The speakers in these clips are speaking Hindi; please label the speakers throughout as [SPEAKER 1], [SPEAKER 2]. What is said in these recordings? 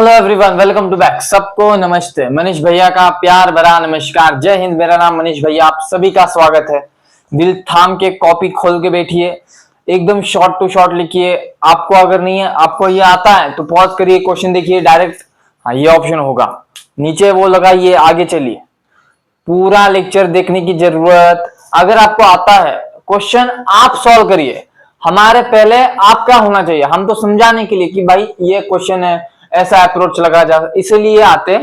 [SPEAKER 1] Hello everyone, welcome to back. सबको नमस्ते। मनीष भैया का प्यार भरा नमस्कार। जय हिंद। मेरा नाम मनीष भैया, आप सभी का स्वागत है। दिल थाम के कॉपी खोल के बैठिए, एकदम शॉर्ट टू शॉर्ट लिखिए। आपको अगर नहीं है, आपको ये आता है तो पॉज करिए, क्वेश्चन देखिए डायरेक्ट। हाँ, ये ऑप्शन होगा नीचे, वो लगाइए, आगे चलिए। पूरा लेक्चर देखने की जरूरत, अगर आपको आता है क्वेश्चन आप सॉल्व करिए। हमारे पहले आपका होना चाहिए, हम तो समझाने के लिए कि भाई ये क्वेश्चन है, ऐसा अप्रोच लगा जा, इसलिए आते।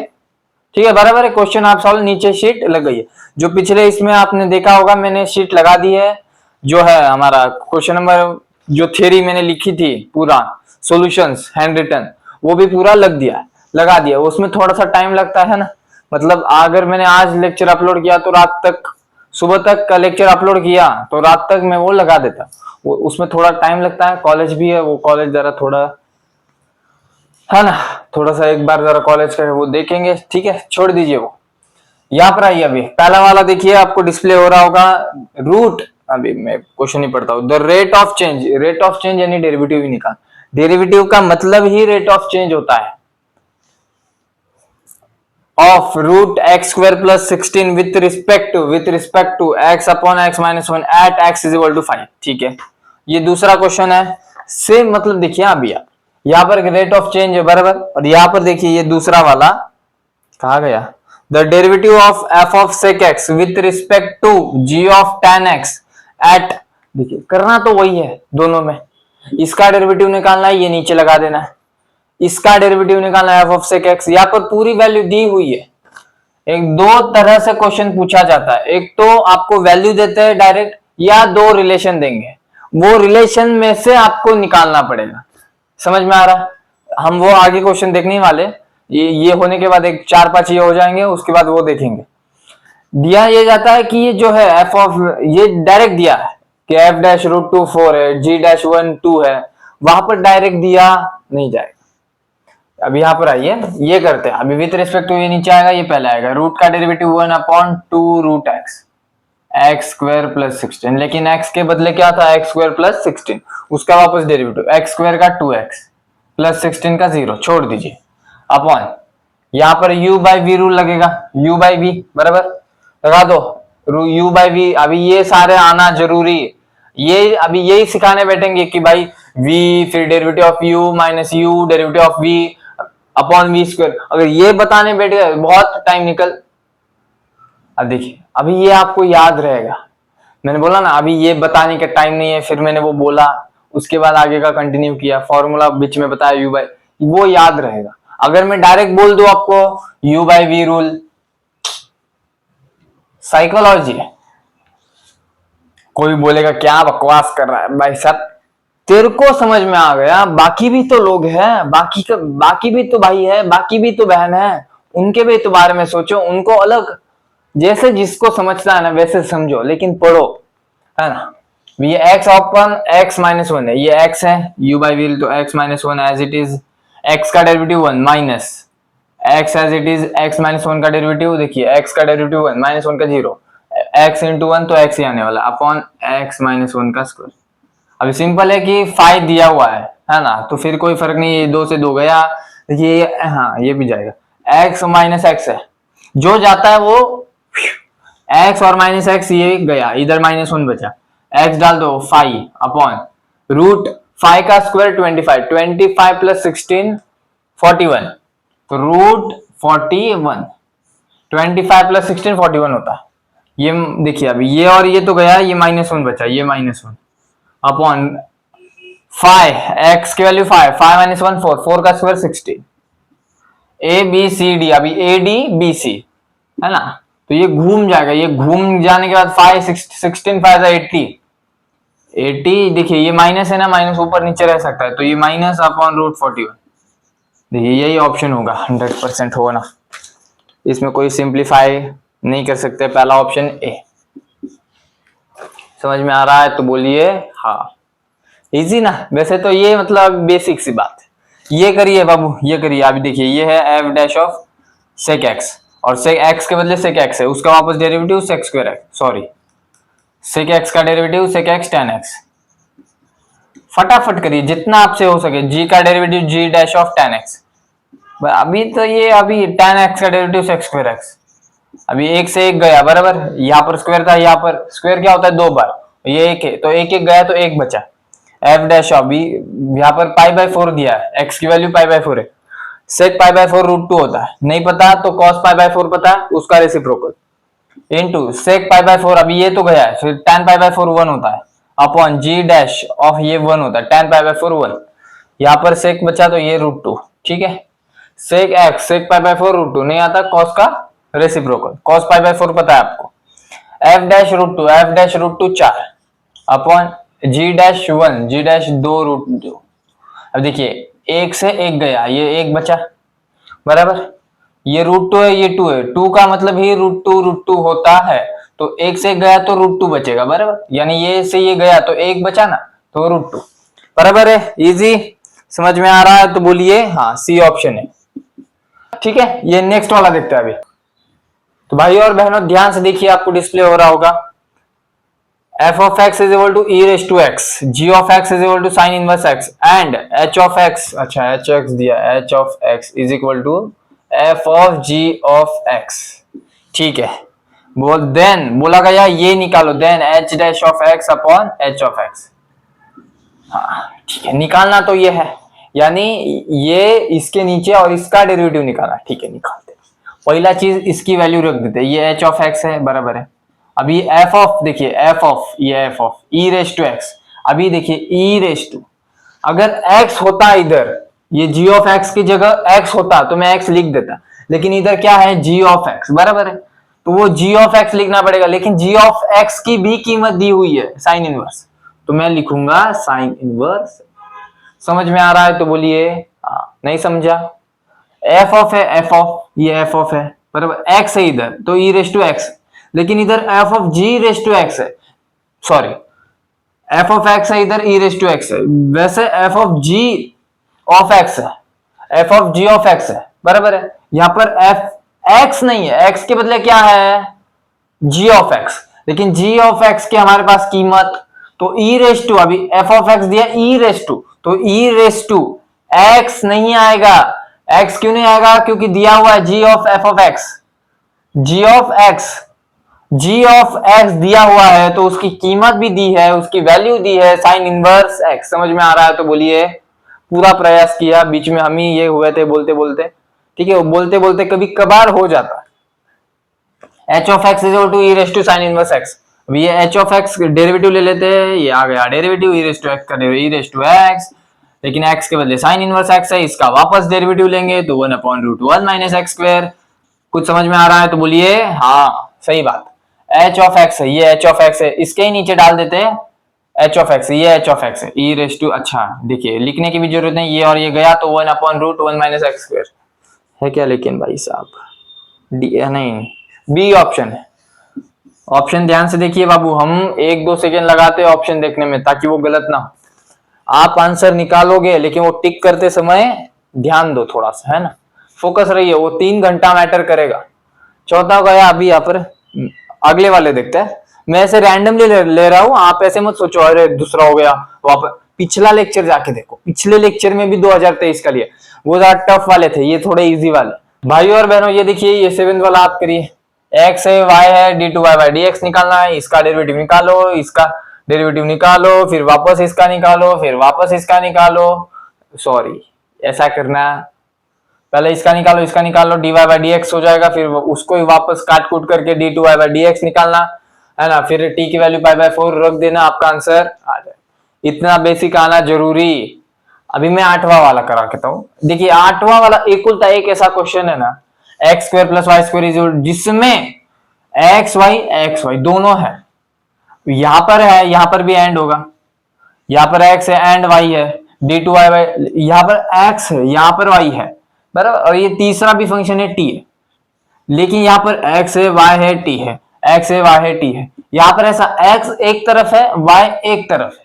[SPEAKER 1] ठीक है, बराबर है। क्वेश्चन आप सॉल्व, नीचे शीट लगाइए। जो पिछले इसमें आपने देखा होगा, मैंने शीट लगा दी है। जो है हमारा क्वेश्चन नंबर, जो थ्योरी मैंने लिखी थी पूरा सॉल्यूशंस हैंड रिटन, वो भी पूरा लगा दिया। उसमें थोड़ा सा टाइम लगता है ना, मतलब अगर मैंने आज लेक्चर अपलोड किया तो रात तक, सुबह तक का लेक्चर अपलोड किया तो रात तक मैं वो लगा देता। वो उसमें थोड़ा टाइम लगता है, कॉलेज भी है, वो कॉलेज जरा थोड़ा है ना, थोड़ा सा एक बार जरा कॉलेज का वो देखेंगे। ठीक है, छोड़ दीजिए वो। यहाँ पर आइए, अभी पहला वाला देखिए, आपको डिस्प्ले हो रहा होगा। रूट, अभी मैं क्वेश्चन नहीं पढ़ता हूँ। द रेट ऑफ चेंज यानी डेरिवेटिव ही निकाल। डेरिवेटिव का मतलब ही रेट ऑफ चेंज होता है। Of root x square plus 16 with respect to x upon x minus 1 at x is equal to 5। ठीक है, ये दूसरा क्वेश्चन है। सेम मतलब देखिए, अभी आप यहाँ पर रेट ऑफ चेंज है बराबर, और यहाँ पर देखिए ये दूसरा वाला कहा गया, the derivative of F of sec x with respect to g of tan x at. देखिए करना तो वही है दोनों में, इसका डेरिवेटिव निकालना है, ये नीचे लगा देना है। इसका डेरिवेटिव निकालना है एफ ऑफ सेक एक्स, यहाँ पर पूरी वैल्यू दी हुई है। एक दो तरह से क्वेश्चन पूछा जाता है, एक तो आपको वैल्यू देते हैं डायरेक्ट, या दो रिलेशन देंगे, वो रिलेशन में से आपको निकालना पड़ेगा। समझ में आ रहा है? हम वो आगे क्वेश्चन देखने वाले, ये होने के बाद एक 4-5 ये हो जाएंगे, उसके बाद वो देखेंगे। दिया ये जाता है कि ये जो है एफ ऑफ, ये डायरेक्ट दिया है कि एफ डैश रूट 2 4 है, जी डैश 1 2 है, वहां पर डायरेक्ट दिया नहीं जाएगा। अब यहाँ पर आइए, ये करते हैं अभी। विथ रिस्पेक्ट टू ये नीचे आएगा, ये पहले आएगा। रूट का derivative 1 upon 2 root x square plus 16, लेकिन एक्स के बदले क्या था, एक्स स्क्वायर प्लस 16, उसका वापस डेरिवेटिव एक्स स्क्वायर का 2x प्लस 16 का 0, छोड़ दीजिए, अपॉन यहाँ पर u बाई वी रूल लगेगा, u बाई वी बराबर लगा दो, u बाई वी। अभी ये सारे आना जरूरी, ये अभी यही सिखाने बैठेंगे कि भाई v फिर derivative of u minus u derivative of v upon v square. अगर ये बताने बैठ गए बहुत टाइम निकल। अब देखिए, अभी ये आपको याद रहेगा। मैंने बोला ना, अभी ये बताने का टाइम नहीं है, फिर मैंने वो बोला, उसके बाद आगे का कंटिन्यू किया, फॉर्मूला बीच में बताया यू बाई, वो याद रहेगा। अगर मैं डायरेक्ट बोल दूं आपको u by v rule, psychology है, कोई बोलेगा क्या बकवास कर रहा है भाई साहब। तेरे को समझ में आ गया, बाकी भी तो लोग हैं, बाकी भी तो भाई है, बाकी भी तो बहन है, उनके भी तो बारे में सोचो, उनको अलग, जैसे जिसको समझता है ना वैसे समझो, लेकिन पढ़ो, है ना। ये x अपॉन x माइनस 1 है, ये x है, u बाई वी तो x minus 1 as it is, x का derivative 1 minus x as it is, x minus 1 का डेरिवेटिव देखिए, x का डेरिवेटिव 1 माइनस 1 का 0, x इंटू 1 तो x ही आने वाला, अपॉन x माइनस 1 का स्क्वायर। अभी सिंपल है कि 5 दिया हुआ है ना, तो फिर कोई फर्क नहीं, ये 2 से 2 गया। देखिए हाँ, ये भी जाएगा, x माइनस x है, जो जाता है वो x और माइनस x, ये गया, इधर माइनस 1 बचा, x डाल दो 5 अपॉन रूट 5 का स्क्वायर 25 प्लस 16 41, तो रूट 41, 25 प्लस 16 41 होता है। ये देखिए, अभी ये और ये तो गया, ये माइनस 1 बचा, ये माइनस 1 अपॉन 5, x की वैल्यू 5 माइनस 1 4 का square 16, A B C D, अभी ए डी बी सी है ना, तो ये घूम जाएगा, ये घूम जाने के बाद 5 16 5 80, देखिए ये माइनस है ना, माइनस ऊपर नीचे रह सकता है, तो ये माइनस अपॉन रूट 41। देखिए यही ऑप्शन होगा, 100% होगा ना, इसमें कोई सिंप्लीफाई नहीं कर सकते, पहला ऑप्शन ए। समझ में आ रहा है तो बोलिए हाँ। इजी ना, वैसे तो ये मतलब बेसिक सी बात है। ये करिए बाबू, ये करिए। अभी देखिए, ये है F dash of sec x, और सेक एक्स के बदले सेक एक्स है, उसका वापस डेरिवेटिव सेक स्क्वायर है, सॉरी सेक एक्स का डेरिवेटिव सेक एक्स tan एक्स। फटाफट करिए जितना आपसे हो सके। जी का derivative ji dash of tan x, अभी तो ये अभी tan x का डेरिवेटिव x स्क्वायर x, अभी एक से एक गया बराबर, यहाँ पर स्क्वायर था, यहाँ पर स्क्वायर क्या होता है 2 बार, ये एक है तो एक एक गया तो एक बचा। एफ डैश अभी यहाँ पर पाई बाय 4 दिया है, x की वैल्यू पाई बाय 4 है, सेक पाई बाय 4 रूट 2 होता है, नहीं पता तो कॉस पाई बाय 4 पता है उसका reciprocal into sec pi by 4, अभी ये तो गया है, फिर tan पाई बाय 4 1 होता है अपॉन जी डैश ऑफ ये 1 होता है tan पाई बाय 4 1, यहाँ पर सेक बचा तो ये रूट 2, ठीक है। Sec x sec pi by 4 root 2 नहीं आता, कॉस का रेसिप्रोकल कॉस पाई बाय 4 पता है आपको, एफ डैश रूट 2 4 अपॉन जी डैश 1 जी डैश 2 रूट 2। अब देखिए एक से एक गया, ये एक बचा बराबर, ये रूट 2 है, ये 2 है, 2 का मतलब ही रूट 2 होता है, तो एक से गया तो रूट 2 बचेगा बराबर, यानी ये से ये गया तो एक बचा ना, तो रूट 2 बराबर है। इजी समझ में आ रहा है तो बोलिए हाँ, सी ऑप्शन है, ठीक है। ये नेक्स्ट वाला देखते हैं अभी। तो भाई और बहनों ध्यान से देखिए, आपको डिस्प्ले हो रहा होगा, f of x is equal to e raised to x, g of x is equal to sin inverse x and h of x, अच्छा h x दिया, h of x is equal to f of g of x, ठीक है। देन बोला गया ये निकालो, then h dash of x upon h of x, हाँ ठीक है, निकालना तो ये है, यानी ये इसके नीचे और इसका डेरिवेटिव निकालना, ठीक है निकालते। पहला चीज इसकी वैल्यू रख देते, ये h of x है बराबर है, अभी f ऑफ देखिए f ऑफ ये f of e raise to x, अभी देखिए e रेस टू, अगर x होता इधर, ये g ऑफ x की जगह x होता तो मैं x लिख देता, लेकिन इधर क्या है g ऑफ x बराबर है, तो वो g ऑफ x लिखना पड़ेगा, लेकिन g ऑफ x की भी कीमत दी हुई है साइन इनवर्स, तो मैं लिखूंगा साइन इनवर्स। समझ में आ रहा है तो बोलिए हाँ, नहीं समझा, f ऑफ है, f ऑफ ये f ऑफ है बराबर, x है इधर तो e रेस टू x, लेकिन इधर f of g raise to x है, सॉरी f ऑफ x है इधर e रेस टू x है, वैसे f of g of x है, f of g of x है बराबर है, यहाँ पर f x नहीं है, x के बदले क्या है g ऑफ x, लेकिन g ऑफ x के हमारे पास कीमत तो e रेस टू, अभी f ऑफ x दिया e रेस टू, तो e रेस टू x नहीं आएगा, x क्यों नहीं आएगा, क्योंकि दिया हुआ है g of f of x, g of x दिया हुआ है तो उसकी कीमत भी दी है, उसकी वैल्यू दी है साइन इनवर्स x। समझ में आ रहा है तो बोलिए, पूरा प्रयास किया, बीच में हम ही ये हुए थे बोलते बोलते, ठीक है, वो बोलते बोलते कभी कभार हो जाता है। h of x is equal to e raise to sine inverse x, अब ये h ऑफ x डेरिवेटिव ले लेते हैं, ये आ गया derivative e raise to x का e रेस टू x, लेकिन x के बदले साइन इनवर्स x है, इसका वापस डेरिवेटिव लेंगे तो 1/√1 माइनस x स्क्वायर। कुछ समझ में आ रहा है तो बोलिए हाँ सही बात, h ऑफ x है, ये h ऑफ x है, इसके ही नीचे डाल देते हैं h ऑफ x, ये h ऑफ x है e रेस टू, अच्छा देखिए लिखने की भी जरूरत नहीं, ये और ये गया तो 1/√1 माइनस x स्क्वायर है क्या, लेकिन भाई साहब डी नहीं, बी ऑप्शन है। ऑप्शन ध्यान से देखिए बाबू, हम 1-2 सेकेंड लगाते हैं ऑप्शन देखने में ताकि वो गलत ना हो, आप आंसर निकालोगे लेकिन वो टिक करते समय ध्यान दो थोड़ा सा, है ना, फोकस रहिए, वो 3 घंटा मैटर करेगा। चौथा गया, अभी यहाँ पर अगले वाले देखते हैं, मैं ऐसे रैंडमली ले रहा हूँ, आप ऐसे मत सोचो अरे दूसरा हो गया, वापस पिछला लेक्चर जाके देखो, पिछले लेक्चर में भी 2023 का लिया, वो ज्यादा टफ वाले थे, ये थोड़े इजी वाले। भाई और बहनों ये देखिए, ये 7th वाला आप करिए, x है y है d2y/dx निकालना है, इसका डेरिवेटिव निकालो, इसका डेरिवेटिव निकालो, फिर वापस इसका निकालो, फिर वापस इसका निकालो, सॉरी ऐसा करना, पहले इसका निकालो, इसका निकालो, dy/dx हो जाएगा, फिर उसको ही वापस काट कूट करके d2y/dx निकालना है ना, फिर t की वैल्यू π/4 रख देना, आपका आंसर आ जाए। इतना बेसिक आना जरूरी। अभी मैं 8वां वाला करा कहता हूँ, देखिए 8वां वाला एक ऐसा क्वेश्चन है ना, x square plus Y square जिसमें x y दोनों है, यहां पर है, यहां पर भी एंड होगा, यहां पर x है एंड y है, d2y, यहां पर x है यहां पर y है बराबर, और ये तीसरा भी फंक्शन है t है, लेकिन यहां पर x है y है t है, x है y है t है, यहां पर ऐसा x एक तरफ है y एक तरफ है,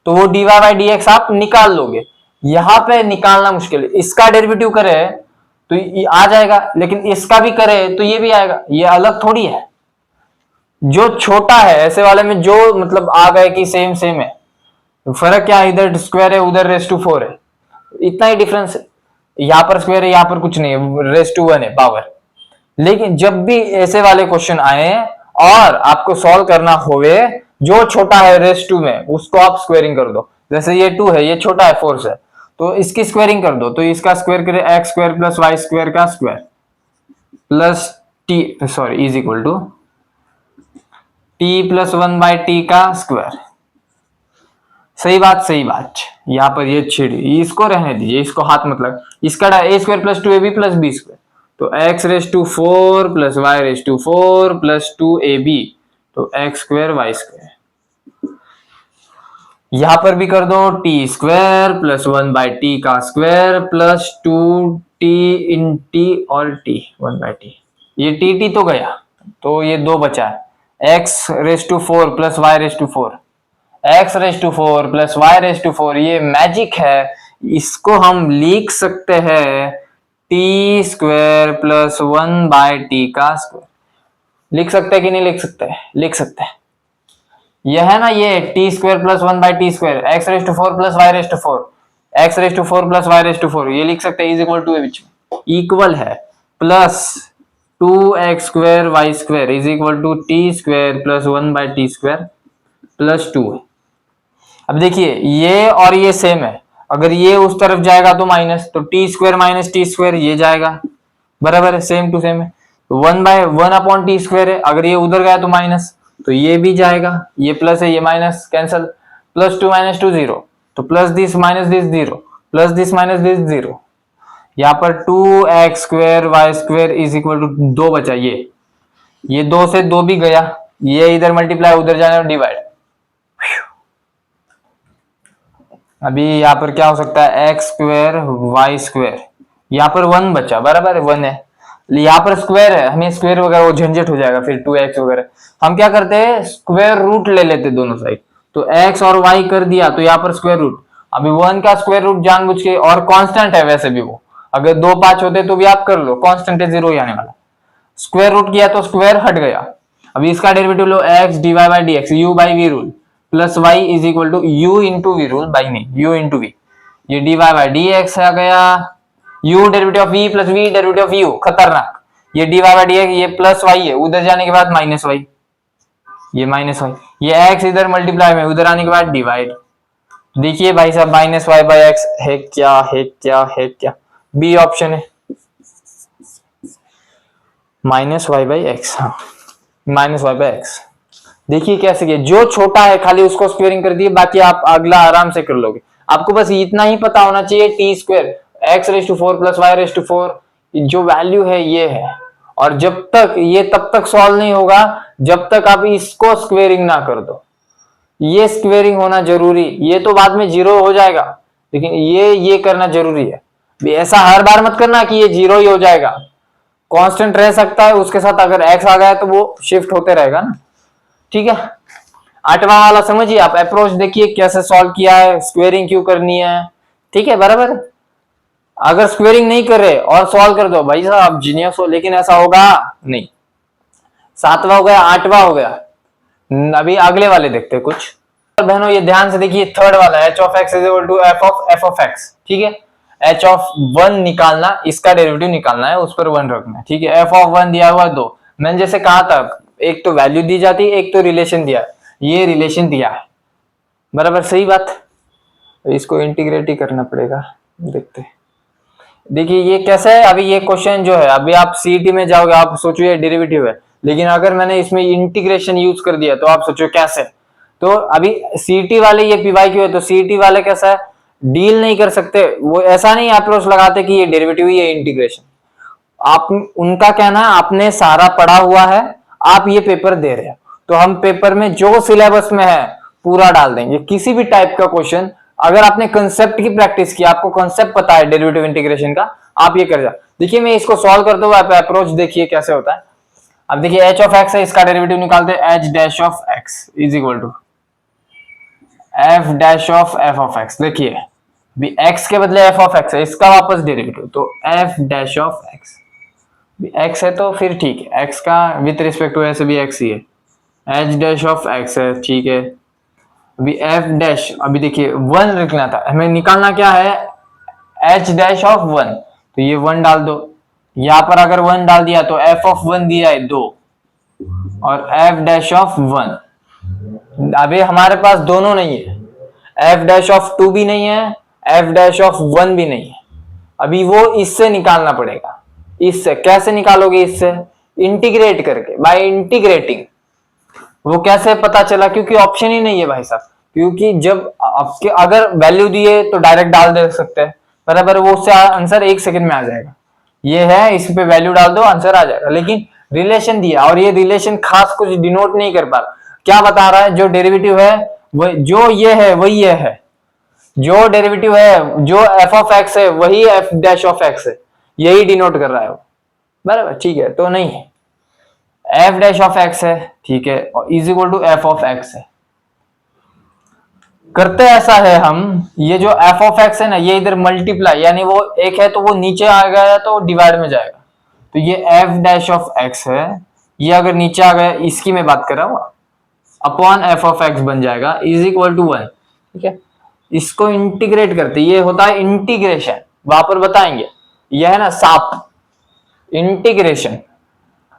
[SPEAKER 1] तो वो dy/dx आप निकाल लोगे, यहां पे निकालना मुश्किल है, इसका डेरिवेटिव करे तो ये आ जाएगा, लेकिन इसका भी करे तो ये भी आएगा, ये अलग थोड़ी है। जो छोटा है ऐसे वाले में, जो मतलब आ गए कि सेम है, फर्क क्या है, इधर स्क्वायर है उधर रेस टू 4 है, इतना ही डिफरेंस है। यहाँ पर स्क्वायर है, यहाँ पर कुछ नहीं है, रेस टू 1 है पावर। लेकिन जब भी ऐसे वाले क्वेश्चन आए और आपको सॉल्व करना होवे, जो छोटा है रेस टू में उसको आप स्क्वेयरिंग कर दो। जैसे ये 2 है, ये छोटा है 4 से, तो इसकी स्क्वेयरिंग कर दो, तो इसका स्क्वायर करे X square plus Y square का square plus T, sorry, is equal to T plus 1/t का स्क्वायर। सही बात, सही बात। यहाँ पर ये छिड़ी, इसको रहने दीजिए, इसको हाथ मतलब, इसका A square plus 2ab plus B square, तो X raise to 4 plus Y raise to 4 plus 2ab, तो एक्स स्क्वायर वाई स्क्वायर। यहां पर भी कर दो टी स्क्वायर प्लस 1/t का स्क्वायर प्लस 2t इन टी और टी 1/t, ये टी तो गया, तो ये 2 बचा है, x raise to 4 plus Y raise to 4, x raise to 4 plus Y raise to 4, ये मैजिक है, इसको हम लिख सकते हैं टी स्क्वायर प्लस 1/t का स्क्वायर। लिख सकते हैं कि नहीं लिख सकते? लिख सकते हैं। यह है ना, ये t square plus 1/t square, x raise to 4 plus Y raise to 4, x raise to 4 plus Y raise to 4, ये लिख सकते हैं, इज इक्वल टू है बीच में, इक्वल है, plus 2x square y square is equal to t square plus 1/t square plus 2 है। अब देखिए ये और ये सेम है, अगर ये उस तरफ जाएगा तो माइनस, तो T square minus T square ये जाएगा, बराबर है, सेम टू सेम है। 1/1/t स्क्वायर है, अगर ये उधर गया तो माइनस, तो ये भी जाएगा, ये प्लस है ये माइनस कैंसल, प्लस 2 माइनस 2 0, तो plus this minus this 0, plus this minus this 0, यहाँ पर 2x square y square is equal to 2 बचा, ये 2 से 2 भी गया, ये इधर मल्टीप्लाई उधर जाने और डिवाइड। अभी यहाँ पर क्या हो सकता है, एक्स स्क्वायर वाई स्क्वायर, यहाँ पर 1 बचा, बराबर है 1 है, यहाँ पर स्क्वायर है, हमें स्क्वायर वगैरह वो झंझट हो जाएगा, फिर 2x वगैरह, हम क्या करते हैं स्क्वायर रूट ले लेते दोनों साइड, तो x और y कर दिया, तो यहाँ पर स्क्वायर रूट, अभी 1 का स्क्वायर रूट जानबूझ के, और कांस्टेंट है वैसे भी वो, अगर 2 5 होते तो भी आप कर लो, कांस्टेंट है 0 ही आने वाला, स्क्वायर रूट किया तो स्क्वायर हट गया। अभी इसका डेरिवेटिव लो, x dy by d x, u by v rule plus y is equal to u into v rule by नहीं u इंटू वी, ये dy बाई डी एक्स आ गया, u derivative of v plus v derivative of u, खतरनाक, ये dy बाई डी एक्स, ये प्लस y है, उधर जाने के बाद माइनस y, ये माइनस y, ये x इधर मल्टीप्लाई में, उधर आने के बाद डिवाइड। देखिए भाई साहब माइनस y बाई एक्स है क्या, है क्या, है क्या, बी ऑप्शन है, माइनस वाई बाई एक्स, हाँ माइनस वाई बाई एक्स। देखिए कैसे किया, जो छोटा है खाली उसको स्क्वेयरिंग कर दिए, बाकी आप अगला आराम से कर लोगे। आपको बस इतना ही पता होना चाहिए, t square x raise to 4 plus Y raise to 4 जो वैल्यू है ये है, और जब तक ये तब तक सॉल्व नहीं होगा जब तक आप इसको स्क्वेयरिंग ना कर दो, ये स्क्वेयरिंग होना जरूरी, ये तो बाद में जीरो हो जाएगा, लेकिन ये करना जरूरी है। ऐसा हर बार मत करना कि ये जीरो ही हो जाएगा, कांस्टेंट रह सकता है, उसके साथ अगर एक्स आ गया तो वो शिफ्ट होते रहेगा ना, ठीक है। 8वां वाला समझिए आप, अप्रोच देखिए कैसे सॉल्व किया है, स्क्वेयरिंग क्यों करनी है, ठीक है, बराबर है। अगर स्क्वेयरिंग नहीं कर रहे और सॉल्व कर दो भाई साहब जीनियस हो, लेकिन ऐसा होगा नहीं। 7वां हो गया, 8वां हो गया, अभी अगले वाले देखते हैं कुछ। बहनों ये ध्यान से देखिए, थर्ड वाला h of x is equal to f of x, ठीक है, h ऑफ 1 निकालना, इसका डेरिवेटिव निकालना है, उस पर 1 रखना है, ठीक है। f ऑफ 1 दिया हुआ 2, मैंने जैसे कहा था एक तो वैल्यू दी जाती है, एक तो रिलेशन दिया, ये रिलेशन दिया है, बराबर, सही बात। इसको इंटीग्रेट ही करना पड़ेगा, देखते हैं। देखिए ये कैसे है, अभी ये क्वेश्चन जो है, अभी आप सीईटी में जाओगे आप सोचो ये डेरिवेटिव है, लेकिन अगर मैंने इसमें इंटीग्रेशन यूज कर दिया तो आप सोचो कैसे। तो अभी सीईटी वाले ये पीवाईक्यू है, तो सीईटी वाले कैसा है, डील नहीं कर सकते, वो ऐसा नहीं अप्रोच लगाते कि ये डेरिवेटिव ही है इंटीग्रेशन, आप उनका कहना है आपने सारा पढ़ा हुआ है, आप ये पेपर दे रहे हो, तो हम पेपर में जो सिलेबस में है पूरा डाल देंगे। किसी भी टाइप का क्वेश्चन, अगर आपने कंसेप्ट की प्रैक्टिस की, आपको कंसेप्ट पता है डेरिवेटिव इंटीग्रेशन का, आप ये कर जा। देखिए मैं इसको सॉल्व करता हूँ, आप अप्रोच देखिए कैसे होता है। अब देखिए h ऑफ x है, इसका डेरिवेटिव निकालते हैं, h dash of x is equal to f dash of f of x। देखिए x के बदले f ऑफ x है, इसका वापस डेरिवेटिव, तो f dash of x, x है तो फिर ठीक है, x का विथ रिस्पेक्ट टू ऐसे भी x ही है, h डैश ऑफ x है, ठीक है। अभी f डैश, अभी देखिए 1 लिखना था हमें, निकालना क्या है, एच डैश ऑफ 1, तो ये 1 डाल दो, यहां पर अगर 1 डाल दिया तो एफ ऑफ 1 दिया है 2 और एफ डैश ऑफ 1। अभी हमारे पास दोनों नहीं है, एफ डैश ऑफ 2 भी नहीं है, एफ डैश ऑफ 1 भी नहीं है। अभी वो इससे निकालना पड़ेगा। इससे कैसे निकालोगे? इससे इंटीग्रेट करके, बाय इंटीग्रेटिंग। वो कैसे पता चला? क्योंकि ऑप्शन ही नहीं है भाई साहब, क्योंकि जब आपके अगर वैल्यू दिए तो डायरेक्ट डाल दे सकते हैं, बराबर, वो उससे आंसर 1 सेकंड में आ जाएगा। ये है, इस पे वैल्यू डाल दो आंसर आ जाएगा। लेकिन रिलेशन दिया और ये रिलेशन खास कुछ डिनोट नहीं कर पा रहा। क्या बता रहा है? जो डेरिवेटिव है वो जो ये है वही ये है, जो डेरिवेटिव है जो एफ ऑफ एक्स है वही एफ डैश ऑफ एक्स है, यही डिनोट कर रहा है वो, बराबर, ठीक है। तो नहीं है, एफ डैश ऑफ एक्स है, ठीक है, और is equal to f of x है। करते ऐसा है हम, ये जो एफ ऑफ एक्स है ना, ये इधर मल्टीप्लाई, यानी वो एक है तो वो नीचे आ गया तो डिवाइड में जाएगा, तो ये एफ डैश ऑफ एक्स है, ये अगर नीचे आ गया, इसकी मैं बात कर रहा हूं, अपॉन एफ ऑफ एक्स बन जाएगा इज इक्वल टू 1, ठीक है। इसको इंटीग्रेट करते, ये होता है इंटीग्रेशन, वहां पर बताएंगे, यह है ना साप इंटीग्रेशन।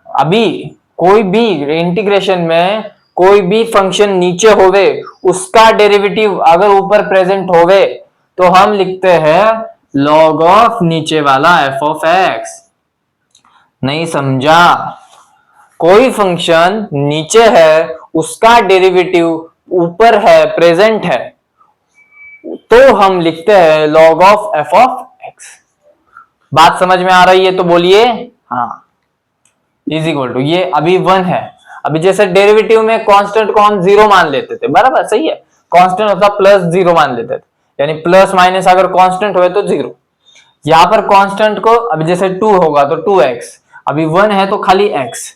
[SPEAKER 1] अभी कोई भी इंटीग्रेशन में कोई भी फंक्शन नीचे होवे, उसका डेरिवेटिव अगर ऊपर प्रेजेंट होवे तो हम लिखते हैं लॉग ऑफ नीचे वाला एफ ऑफ एक्स। नहीं समझा? कोई फंक्शन नीचे है, उसका डेरिवेटिव ऊपर है, प्रेजेंट है, तो हम लिखते हैं log of F of x. बात समझ में आ रही है तो बोलिए हाँ। इज इक्वल टू, ये अभी 1 है। अभी जैसे डेरिवेटिव में कांस्टेंट को हम 0 मान लेते थे, बराबर, सही है, कांस्टेंट होता प्लस 0 मान लेते थे, यानी प्लस माइनस अगर कांस्टेंट हुए तो 0। यहां पर कांस्टेंट को अभी जैसे 2 होगा तो 2x, अभी 1 है तो खाली x,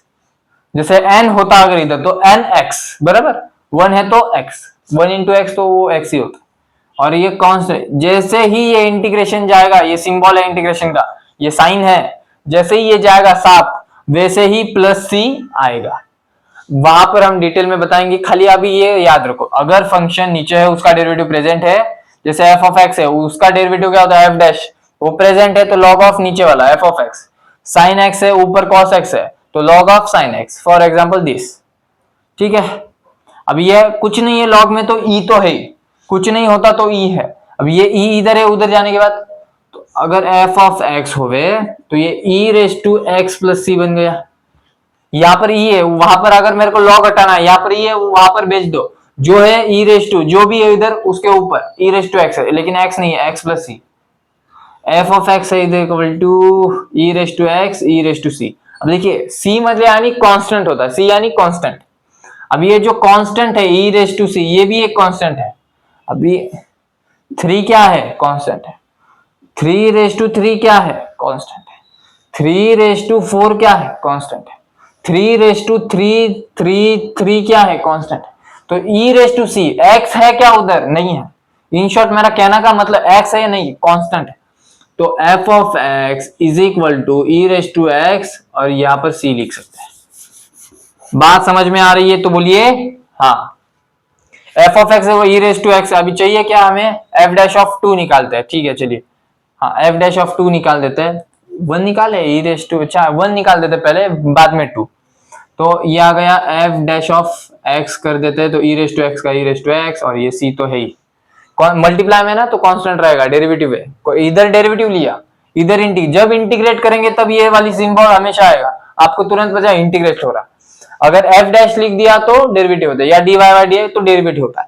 [SPEAKER 1] जैसे n होता अगर इधर तो nx, बराबर, 1 है तो x, 1 इंटू एक्स तो वो x ही होता। और ये कांस्टेंट, जैसे ही ये इंटीग्रेशन जाएगा, ये सिंबल है इंटीग्रेशन का, ये साइन है, जैसे ही ये जाएगा साथ वैसे ही प्लस सी आएगा। वहां पर हम डिटेल में बताएंगे, खाली अभी ये याद रखो, अगर फंक्शन नीचे है उसका डेरिवेटिव प्रेजेंट है, जैसे एफ ऑफ एक्स है उसका डेरिवेटिव क्या होता है एफ डैश, वो प्रेजेंट है तो लॉग ऑफ नीचे वाला F of x, sine x है ऊपर कॉस एक्स है तो log of sine x, for example this, ठीक है। अब ये कुछ नहीं है लॉग में तो ई तो है, कुछ नहीं होता तो ई है। अब ये ई इधर है, उधर जाने के बाद तो अगर एफ ऑफ एक्स होवे तो ये ई रेस टू एक्स प्लस सी बन गया। यहाँ पर ई है, वहां पर अगर मेरे को लॉग हटाना है, यहाँ पर ई है वहां पर भेज दो, जो है ई रेस टू, जो भी है इधर उसके ऊपर ई रेस टू एक्स है, लेकिन एक्स नहीं है, X plus C, F of x है इधर equal to E raise to X E raise to C. अब देखिए सी मतलब यानी कांस्टेंट होता है, सी यानी कांस्टेंट। अब ये जो कांस्टेंट है ई रेस टू सी, ये भी एक कांस्टेंट है। अभी 3 क्या है? कांस्टेंट है। 3 रेस टू 3 क्या है? कांस्टेंट है। 3 रेस टू 4 क्या है? कांस्टेंट है। 3 रेस टू 3 क्या है? कांस्टेंट है। तो ई रेस टू सी एक्स है क्या? उधर नहीं है। इन शॉर्ट मेरा कहना का मतलब एक्स है या नहीं? कांस्टेंट है। तो f of x is equal to E raise to x, और यहां पर सी लिख सकते हैं। बात समझ में आ रही है तो बोलिए हाँ। एफ ऑफ एक्स है वो ई रेस टू एक्स। अभी चाहिए क्या हमें? एफ डैश ऑफ 2 निकालते हैं, ठीक है चलिए। हाँ एफ डैश ऑफ 2 निकाल देते हैं। 1 निकाले ई रेस टू, अच्छा 1 निकाल देते पहले, बाद में 2। तो ये आ गया एफ डैश ऑफ एक्स कर देते हैं, तो ई रेस टू एक्स का ई रेस टू एक्स, और ये सी तो है ही। मल्टीप्लाई में ना तो कांस्टेंट रहेगा, डेरिवेटिव है, इधर डेरिवेटिव लिया इधर जब इंटीग्रेट करेंगे तब ये वाली सिंबल हमेशा आएगा, आपको तुरंत पता है इंटीग्रेट हो रहा। अगर एफ डैश लिख दिया तो डेरिवेटिव होता है, या डी वाई बाई डी तो डेरिवेटिव होता है।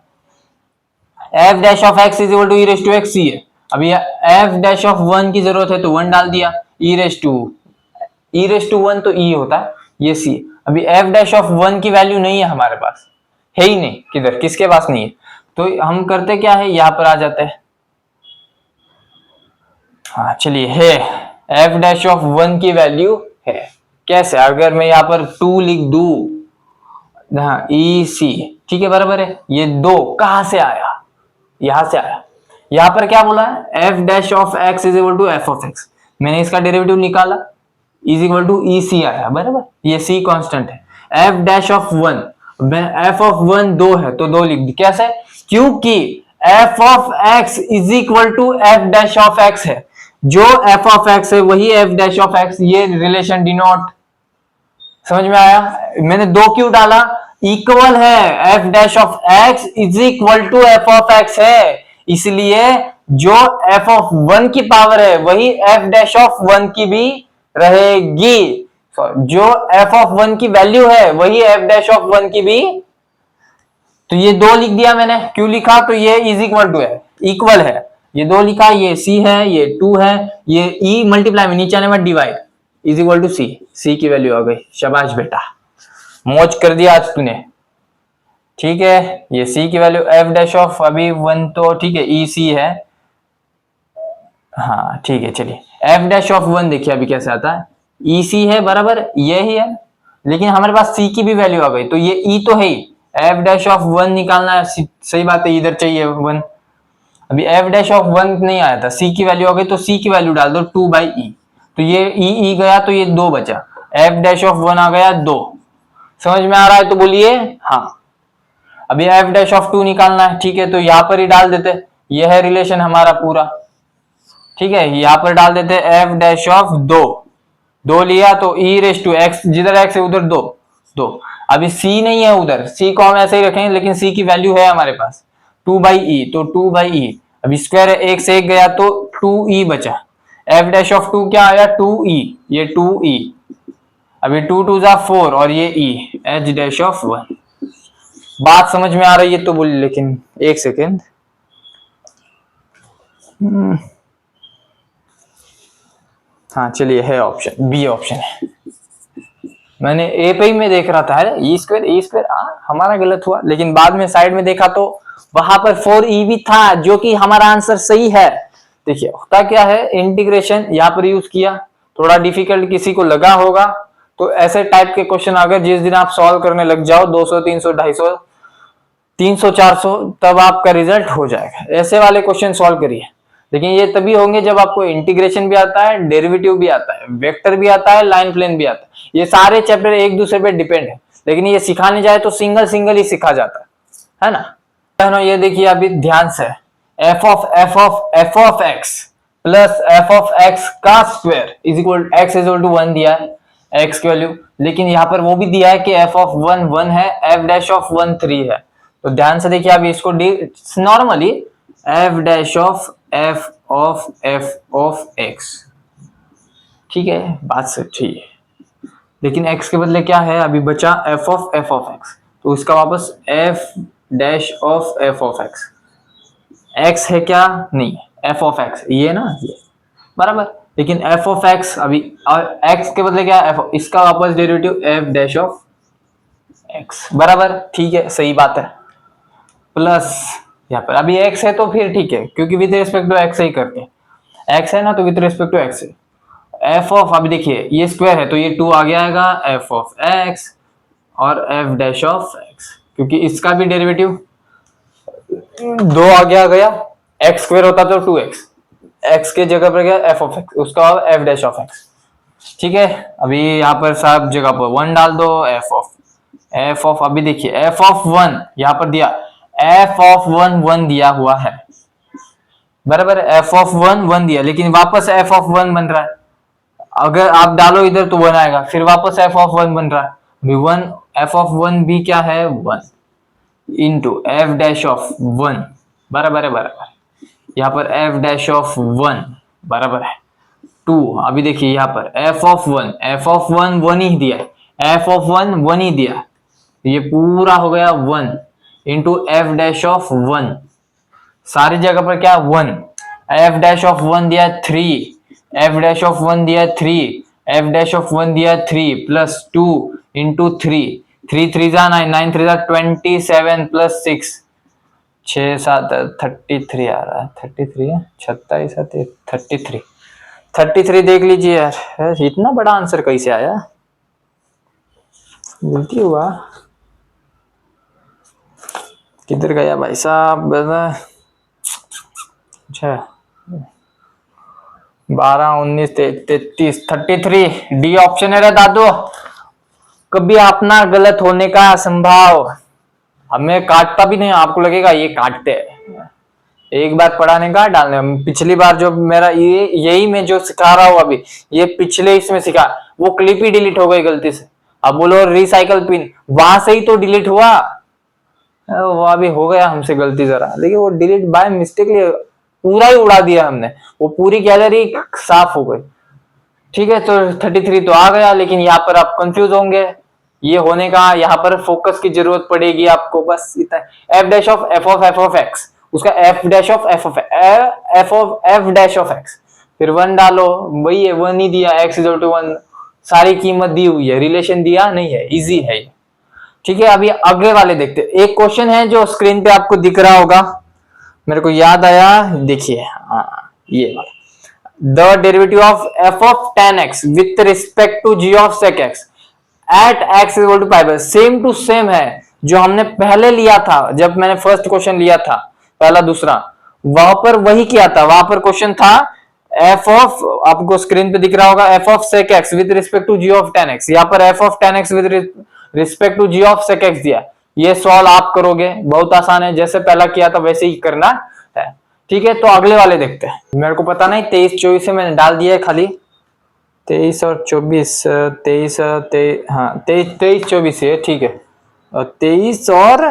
[SPEAKER 1] F dash of x is equal to E raise to X C है। अभी एफ डैश ऑफ 1 की जरूरत है तो 1 डाल दिया, ई रेस टू 1 तो ई होता है, ये सी। अभी एफ डैश ऑफ 1 की वैल्यू नहीं है हमारे पास, है ही नहीं, किधर किसके पास नहीं है, तो हम करते क्या है, यहां पर आ जाते हैं। हाँ चलिए, है एफ डैश ऑफ 1 की वैल्यू है। कैसे? अगर मैं यहाँ पर 2 लिख दू, हाँ ई सी, ठीक है बराबर है। ये 2 कहां से आया? यहां से आया। यहां पर क्या बोला है? F dash of x is equal to f of x, मैंने इसका डेरिवेटिव निकाला, is equal to e c आया, बराबर। ये सी कांस्टेंट है। F dash of 1, f of 1 2 है तो 2 लिख दी। कैसे? क्योंकि f of x is equal to f dash of x है, जो एफ ऑफ एक्स है वही एफ डैश ऑफ एक्स, ये रिलेशन डिनोट। समझ में आया? मैंने दो क्यों डाला? इक्वल है, F dash of x is equal to f of x है, इसलिए जो एफ ऑफ वन की पावर है वही एफ डैश ऑफ वन की भी रहेगी। जो एफ ऑफ वन की वैल्यू है वही एफ डैश ऑफ वन की भी। तो ये दो लिख दिया मैंने, क्यों लिखा? तो ये इज इक्वल टू है, इक्वल है, ये दो लिखा, ये सी है, ये टू है, ये ई मल्टीप्लाई में नीचे आने में डिवाइड, इज इक्वल टू सी, सी की वैल्यू आ गई। शाबाश बेटा, मौज कर दिया आज तूने। ठीक है, ये सी की वैल्यू एफ डैश ऑफ अभी वन तो ठीक है, ई सी है, हाँ ठीक है। चलिए एफ डैश ऑफ वन देखिए अभी कैसे आता है, ई सी है बराबर, ये ही है, लेकिन हमारे पास सी की भी वैल्यू आ गई, तो ये ई तो है ही, एफ डैश ऑफ वन निकालना है, सही बात है, इधर चाहिए वन। अभी एफ डैश ऑफ वन नहीं आया था, सी की वैल्यू आ गई, तो सी की वैल्यू डाल दो 2 बाई ई, तो ये ई गया तो ये 2 बचा, एफ डैश ऑफ वन आ गया 2। समझ में आ रहा है तो बोलिए हाँ। अभी एफ डैश ऑफ 2 निकालना है, ठीक है, तो यहां पर ही डाल देते, ये है रिलेशन हमारा पूरा, ठीक है, यहां पर डाल देते एफ डैश ऑफ 2 लिया तो ई रेस टू एक्स, जिधर एक्स है उधर 2। अभी सी नहीं है उधर, सी को हम ऐसे ही रखेंगे, लेकिन सी की वैल्यू है हमारे पास 2 बाई ई, तो 2 बाई ई, अभी स्क्वायर है, एक से एक गया तो 2 ई बचा, एफ डैश ऑफ 2 क्या आया 2 ई, ये 2 ई, अभी 2 2 जा 4 और ये ई, एच डैश ऑफ 1। बात समझ में आ रही है तो बोलिए, लेकिन एक सेकेंड, हाँ चलिए, है ऑप्शन बी, ऑप्शन है, मैंने ए पे ही में देख रहा था, ई स्क्वायर हमारा गलत हुआ, लेकिन बाद में साइड में देखा तो वहां पर 4 ई भी था, जो कि हमारा आंसर सही है। देखिए होता क्या है, इंटीग्रेशन यहाँ पर यूज किया, थोड़ा डिफिकल्ट किसी को लगा होगा, तो ऐसे टाइप के क्वेश्चन अगर जिस दिन आप सॉल्व करने लग जाओ 200 300 250 300 400, तब आपका रिजल्ट हो जाएगा। ऐसे वाले क्वेश्चन सॉल्व करिए, लेकिन ये तभी होंगे जब आपको इंटीग्रेशन भी आता है, डेरिवेटिव भी आता है, वेक्टर भी आता है, लाइन प्लेन भी आता है। ये सारे चैप्टर एक दूसरे पे डिपेंड है, लेकिन ये सिखाने जाए तो सिंगल सिंगल ही सिखा जाता है ना। ये देखिए अभी ध्यान से, F of X plus F of X का square is equal X is equal to 1 दिया है, एक्स की वैल्यू, लेकिन यहाँ पर वो भी दिया है कि एफ ऑफ 1 1 है, एफ डैश ऑफ 1 3 है। तो ध्यान से देखिए, अभी इसको normally F dash of F of x, ठीक है, बात से ठीक है, लेकिन एक्स के बदले क्या है, अभी बचा एफ ऑफ एक्स, तो इसका वापस F dash of F of x, x है क्या, नहीं, एफ ऑफ एक्स ये ना, ये बराबर, लेकिन एफ ऑफ एक्स अभी एक्स के बदले क्या, एफ, इसका वापस derivative F dash of x, बराबर, ठीक है, सही बात है, प्लस यहाँ पर अभी एक्स है तो फिर ठीक है, क्योंकि विद रिस्पेक्ट टू एक्स ही करते हैं, एक्स है ना, तो विद रिस्पेक्ट टू एक्स है, एफ ऑफ, अभी देखिए ये स्क्वायर है तो ये 2 आगे आएगा, एफ ऑफ एक्स और एफ डैश ऑफ एक्स, क्योंकि इसका भी डेरिवेटिव 2 आगे आ गया, एक्स स्क्वायर होता तो 2x, एक्स के जगह पर गया एफ ऑफ एक्स, उसका एफ डैश ऑफ एक्स, ठीक है। अभी यहाँ पर सब जगह पर 1 डाल दो, एफ ऑफ अभी देखिए एफ ऑफ 1 यहाँ पर दिया, एफ ऑफ 1 दिया हुआ है, बराबर, एफ ऑफ 1 दिया, लेकिन वापस एफ ऑफ 1 बन रहा है, अगर आप डालो इधर तो 1 आएगा, फिर वापस एफ ऑफ 1 बन रहा है, 1 एफ ऑफ 1 भी क्या है 1 इंटू एफ डैश ऑफ 1, बराबर है, बराबर, यहाँ पर एफ डैश ऑफ 1 बराबर है 2। अभी देखिए यहाँ पर एफ ऑफ 1 1 ही दिया है, एफ ऑफ 1 ही दिया, ये पूरा हो गया 1 इंटू एफ डैश ऑफ 1, सारी जगह पर क्या 1, एफ डैश ऑफ 1 दिया 3, एफ डैश ऑफ 1 दिया 3, एफ डैश ऑफ 1 दिया 3 प्लस 2 इंटू 3, 3 3 जा 9, 9 3 जा 27 प्लस 6, 6 7 33 आ रहा है, 33 है, 36 33 देख लीजिए यार, इतना बड़ा आंसर कैसे आया, गलती हुआ, किधर गया भाई साहब, 12 19 33 33, डी ऑप्शन है रे दादू। कभी अपना गलत होने का संभाव, हमें काटता भी नहीं, आपको लगेगा ये काटते हैं, एक बार पढ़ाने का डालने, पिछली बार जो मेरा ये यही मैं जो सिखा रहा हूँ अभी, ये पिछले इसमें सिखा, वो क्लिप ही डिलीट हो गई गलती से। अब बोलो रिसाइकल पिन, वहां से ही तो डिलीट हुआ, वो अभी हो गया हमसे गलती जरा, लेकिन वो डिलीट बाय मिस्टेकली पूरा ही उड़ा दिया हमने, वो पूरी गैलरी साफ हो गई। ठीक है, तो 33 तो आ गया, लेकिन यहाँ पर आप कंफ्यूज होंगे, ये होने का यहाँ पर फोकस की जरूरत पड़ेगी आपको, बस इतना। F dash of F of X, उसका F dash of F dash of X, फिर 1 डालो, वही है 1 ही दिया, एक्स इज टू 1, सारी कीमत दी हुई है, रिलेशन दिया नहीं है, इजी है ये। ठीक है, अभी अगले वाले देखते हैं। एक क्वेश्चन है जो स्क्रीन पे आपको दिख रहा होगा, मेरे को याद आया, देखिए, हाँ ये वाला, the derivative of F of tan x with respect to g of sec x at x is equal to pi by, same to same है जो हमने पहले लिया था, जब मैंने फर्स्ट क्वेश्चन लिया था, पहला दूसरा, वहां पर वही किया था। वहां पर क्वेश्चन था एफ ऑफ, आपको स्क्रीन पे दिख रहा होगा, f of sec x with respect to g of tan x, यहाँ पर f of tan x with respect to g of sec x दिया। ये सॉल्व आप करोगे, बहुत आसान है, जैसे पहला किया था वैसे ही करना है। ठीक है, तो अगले वाले देखते हैं। मेरे को पता नहीं 23 24 से मैंने डाल दिया है खाली, 23 और 24, 23 हाँ 23 24 है, ठीक है, और 23 और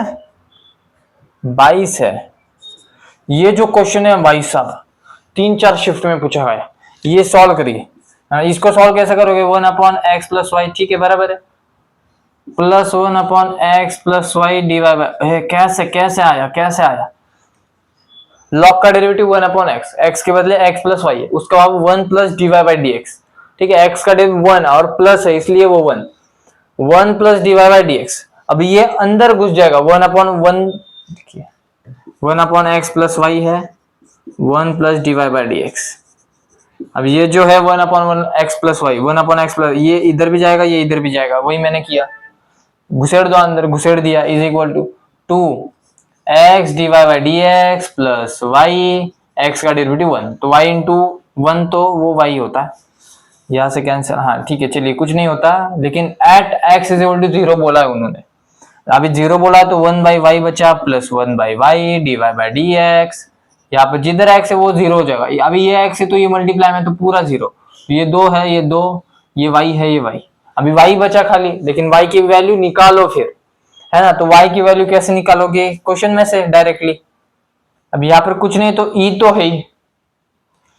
[SPEAKER 1] 22 है। ये जो क्वेश्चन है भाई साहब 3-4 शिफ्ट में पूछा गया, ये सॉल्व करिए। इसको सॉल्व कैसे करोगे, 1 अपॉन एक्स प्लस वाई, ठीक है बराबर है, plus 1 upon x plus y dy by, कैसे आया लॉग का डेरिवेटिव 1 अपॉन एक्स, एक्स के बदले एक्स प्लस वाई है, उसका बाद 1 plus dy by d x. ठीक है, एक्स का डेरिवेटिव 1 और प्लस है इसलिए वो 1 plus dy by d x. अब ये अंदर घुस जाएगा, 1 अपॉन 1, देखिए 1 अपॉन एक्स प्लस वाई है, 1 plus dy by d x. अब ये जो है 1 upon 1 x plus y, 1 upon x plus, ये इधर भी जाएगा, ये इधर भी जाएगा, वही मैंने किया, घुसेड़ दो अंदर, घुसेड़ दिया, is equal to 2 x dy by d x plus y, x का डेरिवेटिव 1, तो y इंटू 1 तो वो y होता है, यहां से कैंसिल, हाँ ठीक है चलिए कुछ नहीं होता, लेकिन at x is equal to 0 बोला है उन्होंने, अभी 0 बोला तो 1 बाई वाई बचा plus 1 by y dy by d x. यहाँ पे जिधर x है वो 0 हो जाएगा, अभी ये x है तो ये मल्टीप्लाई में तो पूरा 0, तो ये 2 है, ये 2, ये y है, ये y, अभी y बचा खाली, लेकिन y की वैल्यू निकालो फिर, है ना, तो y की वैल्यू कैसे निकालोगे क्वेश्चन में से डायरेक्टली। अब यहाँ पर कुछ नहीं तो e तो है ही,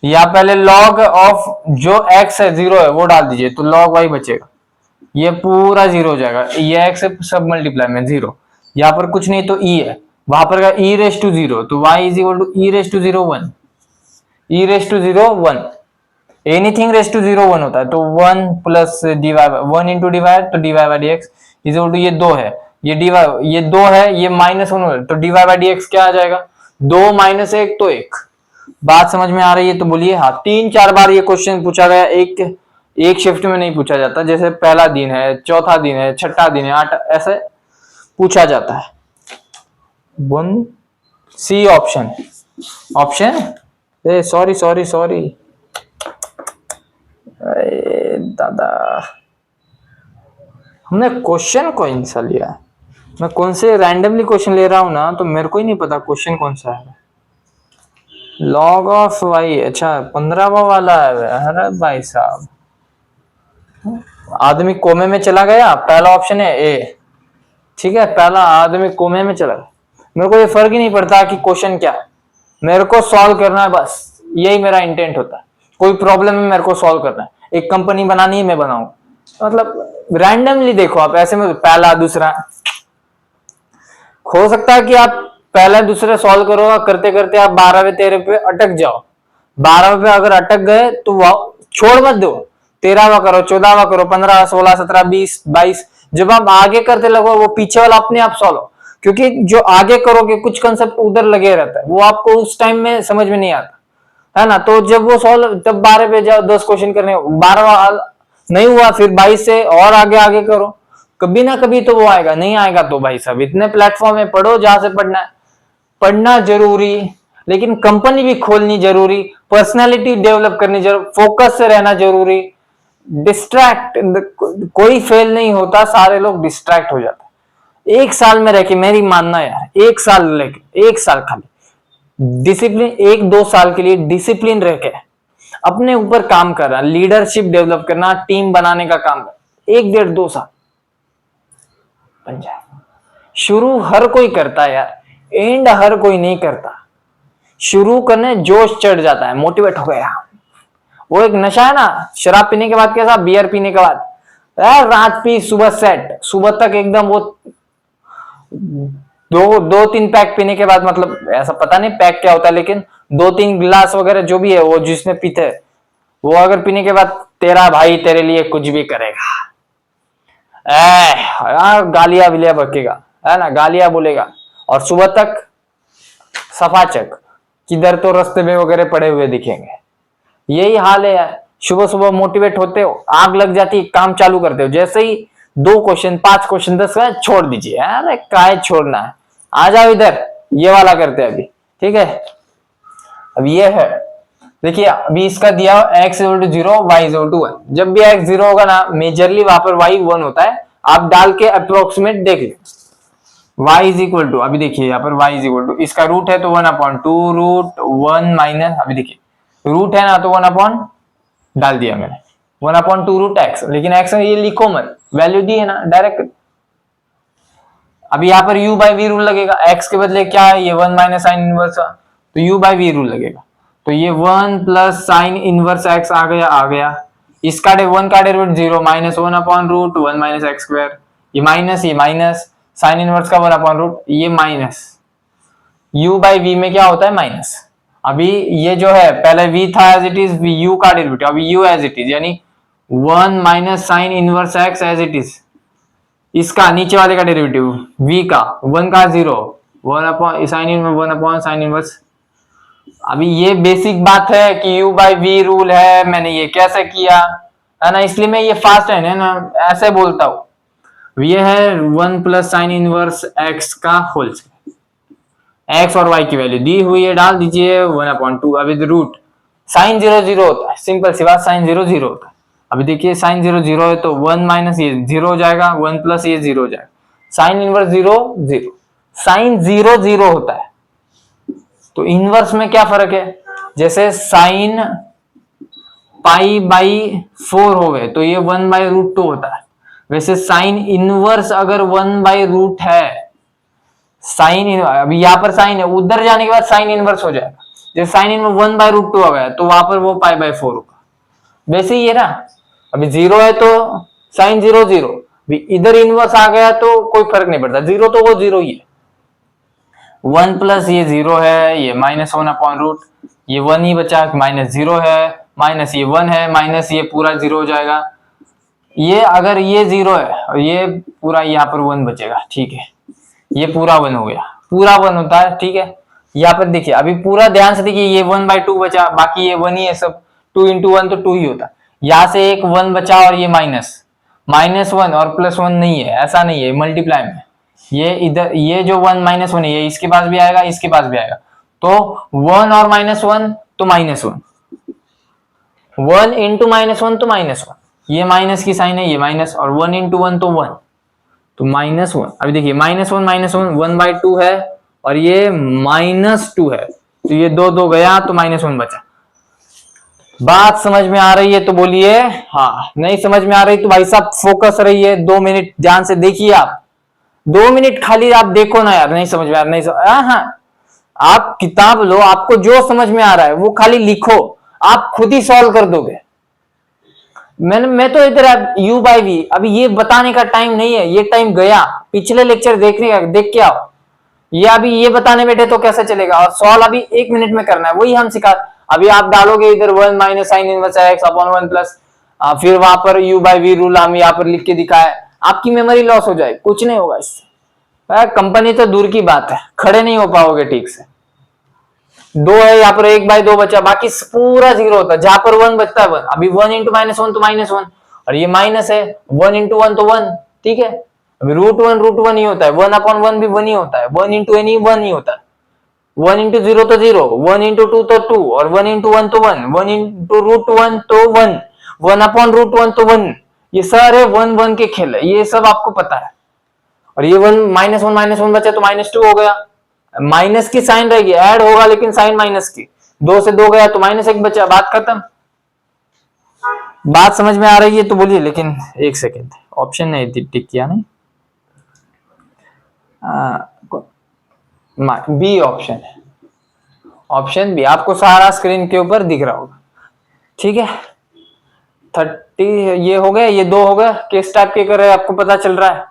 [SPEAKER 1] यहाँ पहले log ऑफ जो x है 0 है वो डाल दीजिए, तो log y बचेगा, ये पूरा 0 हो जाएगा, ये x है सब मल्टीप्लाई में 0, यहाँ पर कुछ नहीं तो e है, वहां पर e रेस टू 0, तो y is equal to e raise to 0 1, e raise to 0 1, anything raise to 0 1 होता है, तो 1 प्लस डीवाई 1 इंटू डीवाई, तो dy by d x is equal to ये 2 है, ये डीवाई, ये 2 है, ये माइनस 1, तो डीवाई बाई डी एक्स क्या आ जाएगा, 2 माइनस 1 तो 1। बात समझ में आ रही है तो बोलिए हाँ। 3-4 बार ये क्वेश्चन पूछा गया, एक शिफ्ट में नहीं पूछा जाता, जैसे पहला दिन है, चौथा दिन है, छठा दिन है, 8 ऐसे पूछा जाता है। 1 सी ऑप्शन सॉरी दादा, हमने क्वेश्चन कौन सा लिया है, मैं कौन से रैंडमली क्वेश्चन ले रहा हूं ना, तो मेरे को ही नहीं पता क्वेश्चन कौन सा है। लॉग ऑफ वाई, अच्छा 15वां वाला है, अरे भाई साहब आदमी कोमे में चला गया, पहला ऑप्शन है ए, ठीक है, पहला आदमी कोमे में चला गया। मेरे को ये फर्क ही नहीं पड़ता कि क्वेश्चन क्या है, मेरे को सॉल्व करना है, बस यही मेरा इंटेंट होता है, कोई प्रॉब्लम है मेरे को सॉल्व करना है, एक कंपनी बनानी है मैं बनाऊंगा, मतलब रैंडमली देखो आप, ऐसे में पहला दूसरा हो सकता है कि आप पहला दूसरा सॉल्व करो, करते करते आप 12वें 13वें पे अटक जाओ, 12वें पे अगर अटक गए तो छोड़ मत दो, 13वां करो, 14वां करो, 15 16 17 20 22, जब आप आगे करते लगो वो पीछे वाला अपने आप सॉल्व हो, क्योंकि जो आगे करोगे कुछ कंसेप्ट उधर लगे रहता है, वो आपको उस टाइम में समझ में नहीं आता है ना, तो जब वो सॉल्व, तब 12 पे जाओ 10 क्वेश्चन करने, 12वां नहीं हुआ फिर 22 से और आगे करो, कभी ना कभी तो वो आएगा, नहीं आएगा तो भाई साहब इतने प्लेटफॉर्म है, पढ़ो जहां से पढ़ना है, पढ़ना जरूरी, लेकिन कंपनी भी खोलनी जरूरी, पर्सनालिटी डेवलप करनी जरूरी, फोकस से रहना जरूरी, डिस्ट्रैक्ट कोई फेल नहीं होता, सारे लोग डिस्ट्रैक्ट हो जाते हैं। 1 साल में रह के, मेरी मानना यार, 1 साल लेके, 1 साल खाली डिसिप्लिन, 1-2 साल के लिए डिसिप्लिन रह के अपने ऊपर काम करना, लीडरशिप डेवलप करना, टीम बनाने का काम, 1-1.5-2 साल बन जाए। शुरू हर कोई करता है यार, एंड हर कोई नहीं करता। शुरू करने जोश चढ़ जाता है, मोटिवेट हो गया। वो एक नशा है ना, शराब पीने के बाद कैसा, बियर पीने के बाद रात पी सुबह सेट, सुबह तक एकदम वो 2-3 पैक पीने के बाद, मतलब ऐसा पता नहीं पैक क्या होता है, लेकिन 2-3 गिलास वगैरह जो भी है वो जिसने पीते हैं, वो अगर पीने के बाद तेरा भाई तेरे लिए कुछ भी करेगा, गालियां बिलिया बकेगा, है ना, गालियां बोलेगा, और सुबह तक सफाचक, किधर तो रास्ते में वगैरह पड़े हुए दिखेंगे। यही हाल है यार। सुबह सुबह मोटिवेट होते हो, आग लग जाती है, काम चालू करते हो, जैसे ही 2 क्वेश्चन 5 क्वेश्चन 10 छोड़ दीजिए, अरे काय छोड़ना है, आ जाओ इधर, ये वाला करते हैं अभी, ठीक है। अब ये है, देखिए अभी इसका दिया x = 0 y = 1, जब भी x 0 होगा ना, मेजरली वहां पर y 1 होता है, आप डाल के अप्रोक्सीमेट देख लो। y = अभी देखिए यहाँ पर y = इसका रूट है तो 1/2 रूट 1 माइनस, अभी देखिए रूट है ना तो 1 डाल दिया मैंने, 1/2 रूट x, लेकिन x ये लिखो मत, वैल्यू दी है ना डायरेक्ट। अभी यहाँ पर u/v रूल लगेगा, x के बदले क्या है ये 1 माइनस साइन इनवर्स, तो u/v रूल लगेगा, तो ये 1 प्लस साइन इनवर्स x आ गया। इसका 1 का derivative 0 minus 1/√1 minus x square, ये माइनस साइन इनवर्स का 1/√, ये माइनस u/v में क्या होता है माइनस। अभी ये जो है पहले v था एज इट इज, u का डेरिवेटिव, अभी u एज इट इज, यानी 1 minus sine inverse x as it is, इसका नीचे वाले का डेरिवेटिव v का 1 का 0 1 साइन इनवर्स। अभी ये बेसिक बात है कि u/v रूल है, मैंने ये कैसे किया है ना, इसलिए मैं ये फास्ट है ना ऐसे बोलता हूं। ये है 1 प्लस साइन इनवर्स x का होल स्क्वायर, x और y की वैल्यू दी हुई है, डाल दीजिए 1/2। अभी रूट साइन 0 0 होता है, सिंपल सी बात, साइन 0 0 होता है। अभी देखिए साइन 0 0 है तो 1 माइनस ये 0 हो जाएगा, 1 प्लस ये 0 हो जाएगा, साइन इनवर्स 0 0, साइन 0 0 होता है। तो इनवर्स में क्या फर्क है, जैसे साइन π/4 हो गए तो ये 1/√2 होता है, वैसे साइन इनवर्स अगर 1/रूट है, साइन अभी यहाँ पर साइन है, उधर जाने के बाद साइन इनवर्स हो जाएगा, जैसे साइन इनवर्स 1/√2 हो गया तो वहां पर वो π/4 होगा। वैसे ही है ना, अभी 0 है तो साइन 0 0, इधर इनवर्स आ गया तो कोई फर्क नहीं पड़ता, 0 तो वो 0 ही है। 1 प्लस ये 0 है, ये माइनस 1/√, ये 1 ही बचा, माइनस 0 है, माइनस ये 1 है, माइनस ये पूरा 0 हो जाएगा। ये अगर ये 0 है और ये पूरा यहाँ पर 1 बचेगा, ठीक है, ये पूरा 1 हो गया, पूरा 1 होता है, ठीक है। यहाँ पर देखिए अभी पूरा ध्यान से देखिए, ये 1/2 बचा, बाकी ये 1 ही है सब, 2 × 1 तो 2 ही होता है। यहाँ से एक 1 बचा और ये -1 और +1 नहीं है, ऐसा नहीं है, मल्टीप्लाई में ये इधर, ये जो 1 -1 है ये इसके पास भी आएगा, इसके पास भी आएगा, तो 1 और -1 तो -1, 1 × -1 तो -1, ये माइनस की साइन है, ये माइनस, और 1 × 1 तो 1, तो -1। अभी देखिए -1 1/2 है और ये -2 है, तो ये 2 गया तो -1 बचा। बात समझ में आ रही है तो बोलिए हाँ, नहीं समझ में आ रही तो भाई साहब फोकस रहिए, 2 मिनट ध्यान से देखिए, आप 2 मिनट खाली आप देखो ना यार, नहीं समझ में आ रहा, नहीं समझ, हाँ आप किताब लो, आपको जो समझ में आ रहा है वो खाली लिखो, आप खुद ही सॉल्व कर दोगे। मैं तो इधर u/v, अभी ये बताने का टाइम नहीं है, ये टाइम गया, पिछले लेक्चर देखने का देख के आओ, ये अभी ये बताने बैठे तो कैसे चलेगा, और सॉल्व अभी 1 मिनट में करना है, वही हम सिखा। अभी आप डालोगे इधर 1 minus sine inverse x/1 plus, फिर वहां पर u/v रूल हम यहाँ पर लिख के दिखाए, आपकी मेमोरी लॉस हो जाए, कुछ नहीं होगा इससे, कंपनी तो दूर की बात है, खड़े नहीं हो पाओगे ठीक से। 2 है यहाँ पर, 1/2 बचा, बाकी पूरा 0 होता है, जहां पर 1 बचता है 1। अभी 1 × -1 तो -1, और ये माइनस है, 1 × 1 तो 1, ठीक है। अभी √1 ही होता है, 1/1 भी 1 ही होता है, 1 × n ही 1 ही होता है, 1 × 0 तो 0, 1 × 2 तो 2, और 1 × 1 तो 1, 1 × √1 तो 1, 1/√1 तो 1, ये सारे 1 1 के खेल है, ये सब आपको पता है। और ये 1 -1 बचा तो -2 हो गया, माइनस की साइन रहेगी, ऐड होगा लेकिन साइन माइनस की, 2 से 2 गया तो -1 बचा, बात खत्म। बात समझ में आ रही है तो बोलिए, लेकिन एक सेकेंड, ऑप्शन नहीं टिक किया नहीं, बी ऑप्शन है, ऑप्शन बी आपको सारा स्क्रीन के ऊपर दिख रहा होगा, ठीक है। 30 ये हो गया, ये 2 हो गया, किस टाइप के कर रहे हैं आपको पता चल रहा है,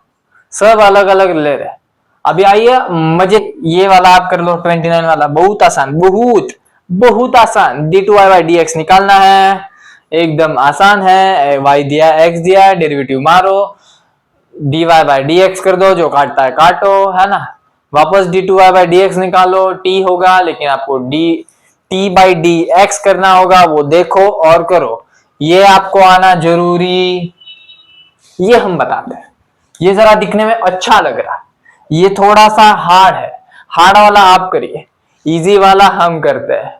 [SPEAKER 1] सब अलग अलग ले रहे हैं। अभी आइए मजे, ये वाला आप कर लो, 29 वाला बहुत आसान, बहुत बहुत आसान, d2y/dx निकालना है, एकदम आसान है, y दिया x दिया, डेरिवेटिव मारो, dy/dx कर दो, जो काटता है काटो, है ना, वापस d2y/dx निकालो, t होगा लेकिन आपको t/dx करना होगा, वो देखो और करो, ये आपको आना जरूरी, ये हम बताते हैं। ये जरा दिखने में अच्छा लग रहा है, ये थोड़ा सा हार्ड है, हार्ड वाला आप करिए, इजी वाला हम करते हैं,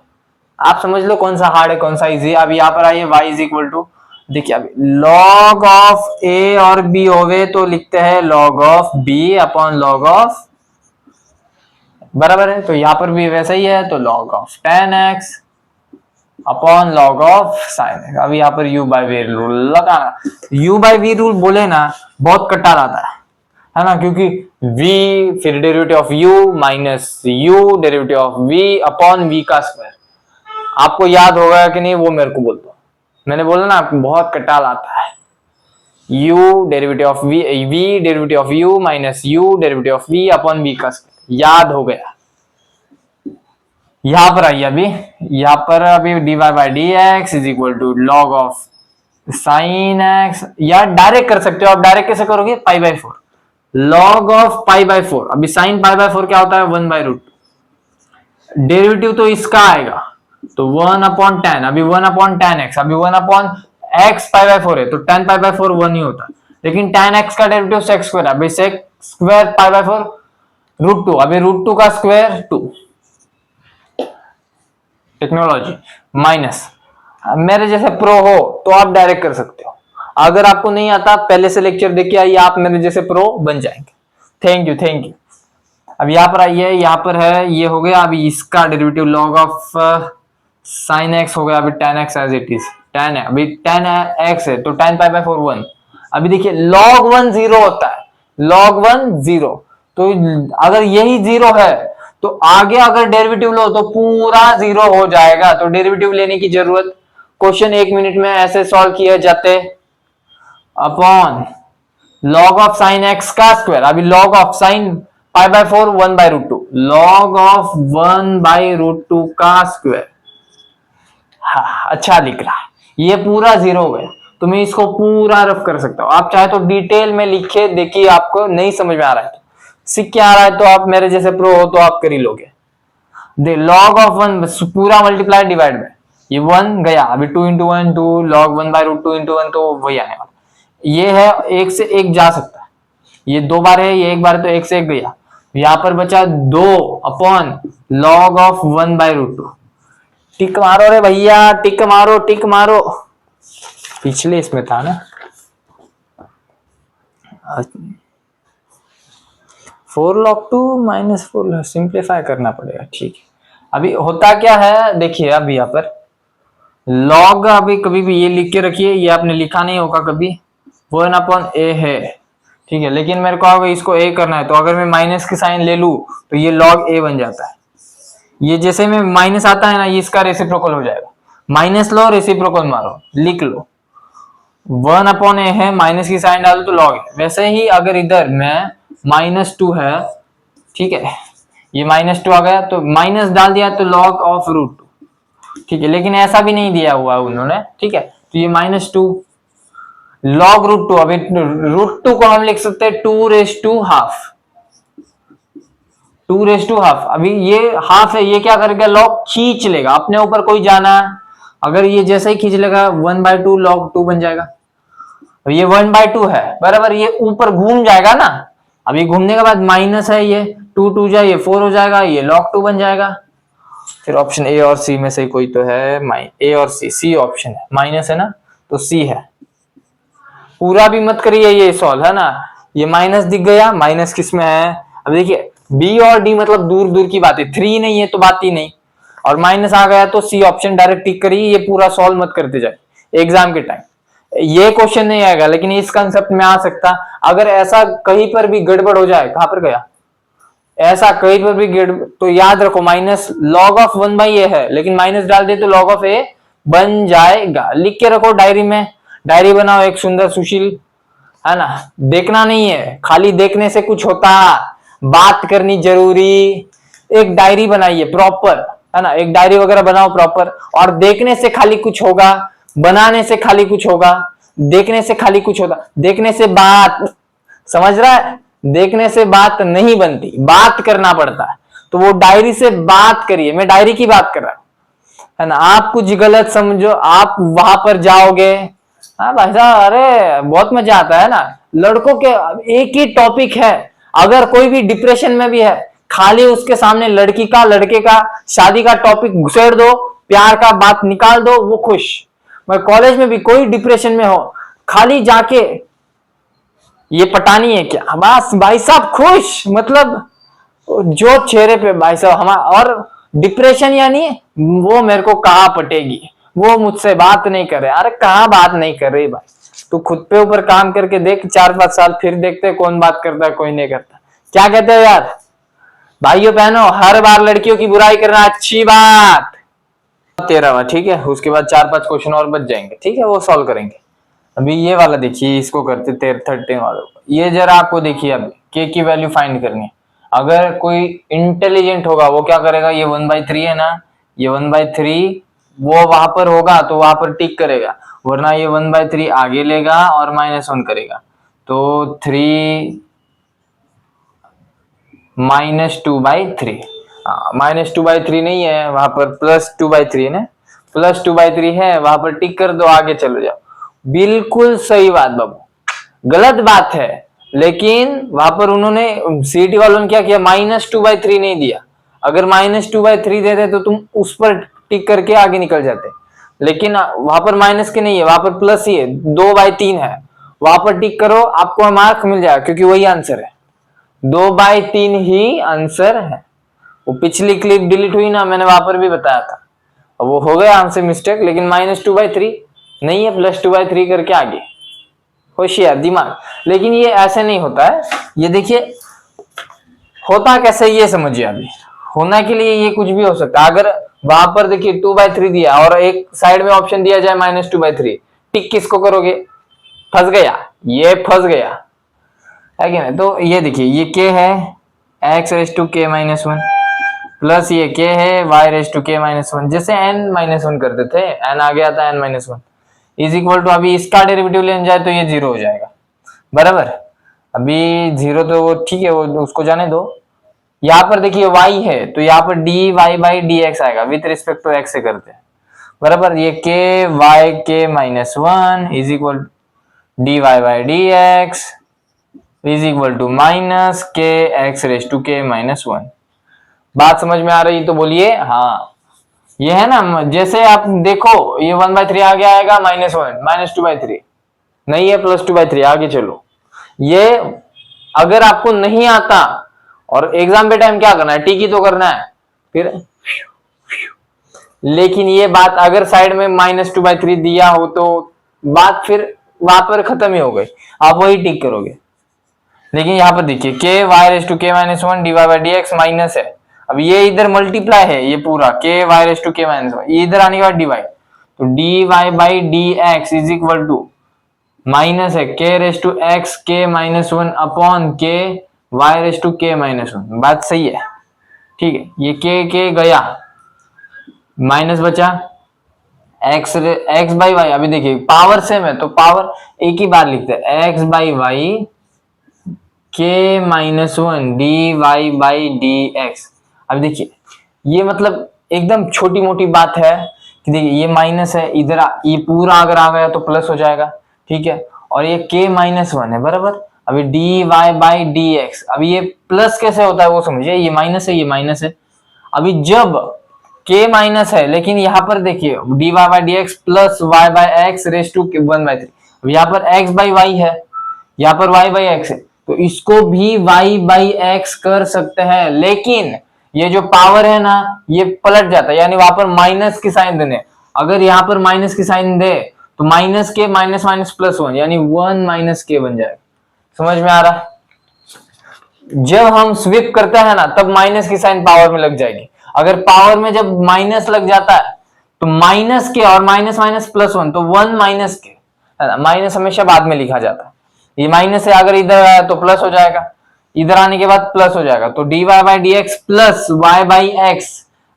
[SPEAKER 1] आप समझ लो कौन सा हार्ड है कौन सा इजी। अब यहाँ पर आइए, y इज इक्वल टू, देखिए अभी log ऑफ a और b होवे तो लिखते हैं log of b upon log of, बराबर है, तो यहाँ पर भी वैसा ही है, तो log of tan x upon log of sin x। अभी यहाँ पर u बाय v रूल लगाना, u बाय v रूल बोले ना बहुत कट्टा आता है ना, क्योंकि v फिर derivative of u minus u derivative of v upon v का स्क्वायर, आपको याद होगा कि नहीं वो मेरे को बोल दो, मैंने बोला ना बहुत कटाल आता है, u derivative of v, v derivative of u minus u derivative of v upon v का स्क्वायर, याद हो गया। यहां पर आइए, अभी यहां पर अभी dy/dx is equal to log of sin x, या डायरेक्ट कर सकते हो आप, डायरेक्ट कैसे करोगे, π/4 log ऑफ π/4, अभी sin π/4 क्या होता है, 1/√, डेरिवेटिव तो इसका आएगा तो 1/10, अभी 1/tan x, अभी 1/x π/4 है तो tan π/4 1 ही होता है, लेकिन tan x का डेरिवेटिव sec स्क्वायर, अभी sec स्क्वायर π/4 √2, अभी √2 का स्क्वायर 2, टेक्नोलॉजी माइनस। मेरे जैसे प्रो हो तो आप डायरेक्ट कर सकते हो, अगर आपको नहीं आता पहले से लेक्चर देख के आइए, आप मेरे जैसे प्रो बन जाएंगे। Thank you thank you. अब यहाँ पर आइए, यहाँ पर है, ये हो गया, अभी इसका derivative log of sin x हो गया, अभी tan x as it is, tan है, अभी tan x है तो tan π/4 1, अभी देखिए log 1 0 होता है, log 1 0, तो अगर यही 0 है तो आगे अगर डेरिवेटिव लो तो पूरा 0 हो जाएगा, तो डेरिवेटिव लेने की जरूरत, क्वेश्चन 1 मिनट में ऐसे सॉल्व किए जाते, upon log of sin x का स्क्वायर, अभी log of sin π/4 1/√2, log of 1/√2 का स्क्वायर, हाँ अच्छा दिख रहा है, ये पूरा 0 हो गया, तो मैं इसको पूरा रफ कर सकता हूं, आप चाहे तो डिटेल में लिखे देखिए, आपको नहीं समझ में आ रहा है तो सीख के आ रहा है तो आप मेरे जैसे प्रो हो तो आप कर ही लोगे। दे log ऑफ 1 पूरा मल्टीप्लाई डिवाइड में, ये 1 गया, अभी 2 × 1 2, log 1/√2 × 1, तो वही आने वाला, ये है 1 से 1 जा सकता है, ये 2 बार है, ये 1 बार है, तो 1 से 1 गया, यहां पर बचा 2 अपॉन log ऑफ 1/√2, टिक मारो रे भैया, टिक मारो टिक मारो, पिछले इसमें था ना 4 log 2 माइनस 4, सिंप्लीफाई करना पड़ेगा, ठीक है। अभी होता क्या है देखिए, अभी यहाँ पर log, अभी कभी भी ये लिख के रखिए, ये आपने लिखा नहीं होगा कभी, 1/a है, ठीक है, लेकिन मेरे को अगर इसको a करना है तो अगर मैं माइनस की साइन ले लूं तो ये log a बन जाता है, ये जैसे में माइनस आता है ना, ये इसका रेसिप्रोकल हो जाएगा, माइनस लो रेसिप्रोकल मारो, लिख लो 1/a है, माइनस की साइन डालो तो log है, वैसे ही अगर इधर मैं -2 है, ठीक है, ये -2 आ गया तो माइनस डाल दिया तो log ऑफ √2, ठीक है, लेकिन ऐसा भी नहीं दिया हुआ उन्होंने, ठीक है, तो ये -2 log √2, अभी √2 को हम लिख सकते हैं 2^½ 2^½ अभी ये हाफ है, ये क्या करेगा, log खींच लेगा अपने ऊपर, कोई जाना अगर ये जैसे ही खींच लेगा 1/2 log 2 बन जाएगा, ये 1/2 है बराबर, ये ऊपर घूम जाएगा ना, अभी घूमने के बाद माइनस है, ये 2 2 जाए, ये 4 हो जाएगा, ये log 2 बन जाएगा। फिर ऑप्शन ए और सी में से कोई तो है, ए और सी ऑप्शन है, माइनस है ना तो सी है, पूरा भी मत करिए ये सॉल्व, है ना, ये माइनस दिख गया, माइनस किस में है, अब देखिए बी और डी मतलब दूर दूर की बात है, 3 नहीं है तो बात ही नहीं। और माइनस आ गया तो सी ऑप्शन डायरेक्ट टिक करिए, ये पूरा सॉल्व मत करते जाए एग्जाम के टाइम। ये क्वेश्चन नहीं आएगा लेकिन इस कंसेप्ट में आ सकता। अगर ऐसा कहीं पर भी गड़बड़ हो जाए, कहां पर गया, ऐसा कहीं पर भी गड़बड़, तो याद रखो माइनस लॉग ऑफ 1/a है, लेकिन माइनस डाल दे तो लॉग ऑफ a बन जाएगा। लिख के रखो डायरी में, डायरी बनाओ एक सुंदर सुशील, है ना। देखना नहीं है, खाली देखने से कुछ होता, बात करनी जरूरी। एक डायरी बनाइए प्रॉपर, है ना, एक डायरी वगैरह बनाओ प्रॉपर। और देखने से खाली कुछ होगा, बनाने से खाली कुछ होगा, देखने से खाली कुछ होता, देखने से बात, समझ रहा है, देखने से बात नहीं बनती, बात करना पड़ता है। तो वो डायरी से बात करिए, मैं डायरी की बात कर रहा हूं, है ना। आप कुछ गलत समझो, आप वहां पर जाओगे, हाँ भाई साहब, अरे बहुत मजा आता है ना। लड़कों के एक ही टॉपिक है, अगर कोई भी डिप्रेशन में भी है, खाली उसके सामने लड़की का, लड़के का, शादी का टॉपिक घुसेड़ दो, प्यार का बात निकाल दो, वो खुश। मैं कॉलेज में भी कोई डिप्रेशन में हो, खाली जाके ये पटानी है क्या, बस भाई साहब खुश, मतलब जो चेहरे पे भाई साहब हमारा। और डिप्रेशन यानी वो मेरे को कहाँ पटेगी, वो मुझसे बात नहीं करे, अरे कहाँ बात नहीं कर रही भाई, तू खुद पे ऊपर काम करके देख 4-5 साल, फिर देखते कौन बात करता है कोई नहीं करता। क्या कहते हो यार भाइयों बहनों, हर बार लड़कियों की बुराई करना अच्छी बात। 13वां, ठीक है, उसके बाद 4-5 क्वेश्चन और बच जाएंगे, ठीक है, वो सॉल्व करेंगे। अभी ये वाला देखिए, इसको करते 13 वाला, ये जरा आपको देखिए, अभी के की वैल्यू फाइंड करनी है। अगर कोई इंटेलिजेंट होगा वो क्या करेगा, ये 1/3 है ना, ये 1/3 वो वहां पर होगा तो वहां पर टिक करेगा, वरना ये 1/3 आगे लेगा और -1 करेगा। तो 3 -2/3, -2/3 नहीं है वहां पर, +2/3 है ना, +2/3 है वहां पर, टिक कर दो, आगे चलो जाओ। बिल्कुल सही बात बाबू, गलत बात है, लेकिन वहां पर उन्होंने सीटी वालों ने क्या किया, -2/3 नहीं दिया। अगर -2/3 देते तो तुम उस पर टिक करके आगे निकल जाते, लेकिन वहां पर माइनस के नहीं है, वहां पर प्लस ही है, 2/3 है, वहां पर टिक करो, आपको मार्क मिल जाएगा, क्योंकि वही आंसर है, 2/3 ही आंसर है। वो पिछली क्लिप डिलीट हुई ना, मैंने वहां पर भी बताया था, वो हो गया हमसे मिस्टेक, लेकिन -2/3 नहीं है, +2/3 करके आगे, होशियार दिमाग। लेकिन ये ऐसे नहीं होता है, ये देखिए होता कैसे, ये समझिए। अभी होना के लिए ये कुछ भी हो सकता है। अगर वहां पर देखिए 2/3 दिया और एक साइड में ऑप्शन दिया जाए -2/3, टिक किसको करोगे, फंस गया, ये फंस गया है कि नहीं। तो ये देखिए, ये के है x⁻k-1 प्लस ये के है y⁻k-1, जैसे n-1 करते थे, n आ गया था n-1 इज इक्वल टू, अभी इसका डेरिवेटिव लेने जाए तो ये 0 हो जाएगा, बराबर। अभी 0 तो वो ठीक है, वो उसको जाने दो। यहाँ पर देखिए y है तो यहाँ पर dy/dx आएगा, विथ रिस्पेक्ट टू x से करते हैं, बराबर। ये k(y)k-1 is equal dy/dx is equal to -kx⁻k-1। बात समझ में आ रही तो बोलिए हाँ। ये है ना, जैसे आप देखो ये 1/3 आगे आएगा, -1, -2/3 नहीं है, +2/3 आगे चलो। ये अगर आपको नहीं आता और एग्जाम पे टाइम क्या करना है, टिक ही तो करना है फिर। लेकिन ये बात अगर साइड में -2/3 दिया हो तो बात फिर वहां पर खत्म ही हो गई, आप वही टिक करोगे। लेकिन यहाँ पर देखिए k(y)k-1 dy/dx माइनस है, अब ये इधर मल्टीप्लाई है, ये पूरा k(y)k-1 इधर आने के बाद डिवाइड, तो dy/dx is equal to minus है k(x)k-1 अपॉन k(y)k-1। बात सही है, ठीक है। ये k गया, माइनस बचा x/y। अभी देखिए पावर सेम है तो पावर एक ही बार लिखते हैं, x/y k-1 dy/dx। अब देखिए ये मतलब एकदम छोटी मोटी बात है कि देखिए ये माइनस है, इधर ये पूरा अगर आ गया तो प्लस हो जाएगा, ठीक है। और ये k-1 है, बराबर। अभी dy/dx, अभी ये प्लस कैसे होता है वो समझिए, ये माइनस है, ये माइनस है। अभी जब k माइनस है, लेकिन यहाँ पर देखिए dy/dx प्लस y/x⁻1/3, अब यहाँ पर x/y है, यहाँ पर y/x है, तो इसको भी y बाई एक्स कर सकते हैं, लेकिन ये जो पावर है ना ये पलट जाता है, यानी वहां पर माइनस की साइन देने, अगर यहाँ पर माइनस की साइन दे तो माइनस के माइनस माइनस प्लस वन, यानी वन माइनस के बन जाएगा। समझ में आ रहा है? जब हम स्विप करते हैं ना तब माइनस की साइन पावर में लग जाएगी, अगर पावर में जब माइनस लग जाता है तो माइनस के और माइनस माइनस प्लस वन, तो वन माइनस के, माइनस हमेशा बाद में लिखा जाता है, ये माइनस है, अगर इधर आया तो प्लस हो जाएगा, इधर आने के बाद प्लस हो जाएगा, तो dy by d x plus y by x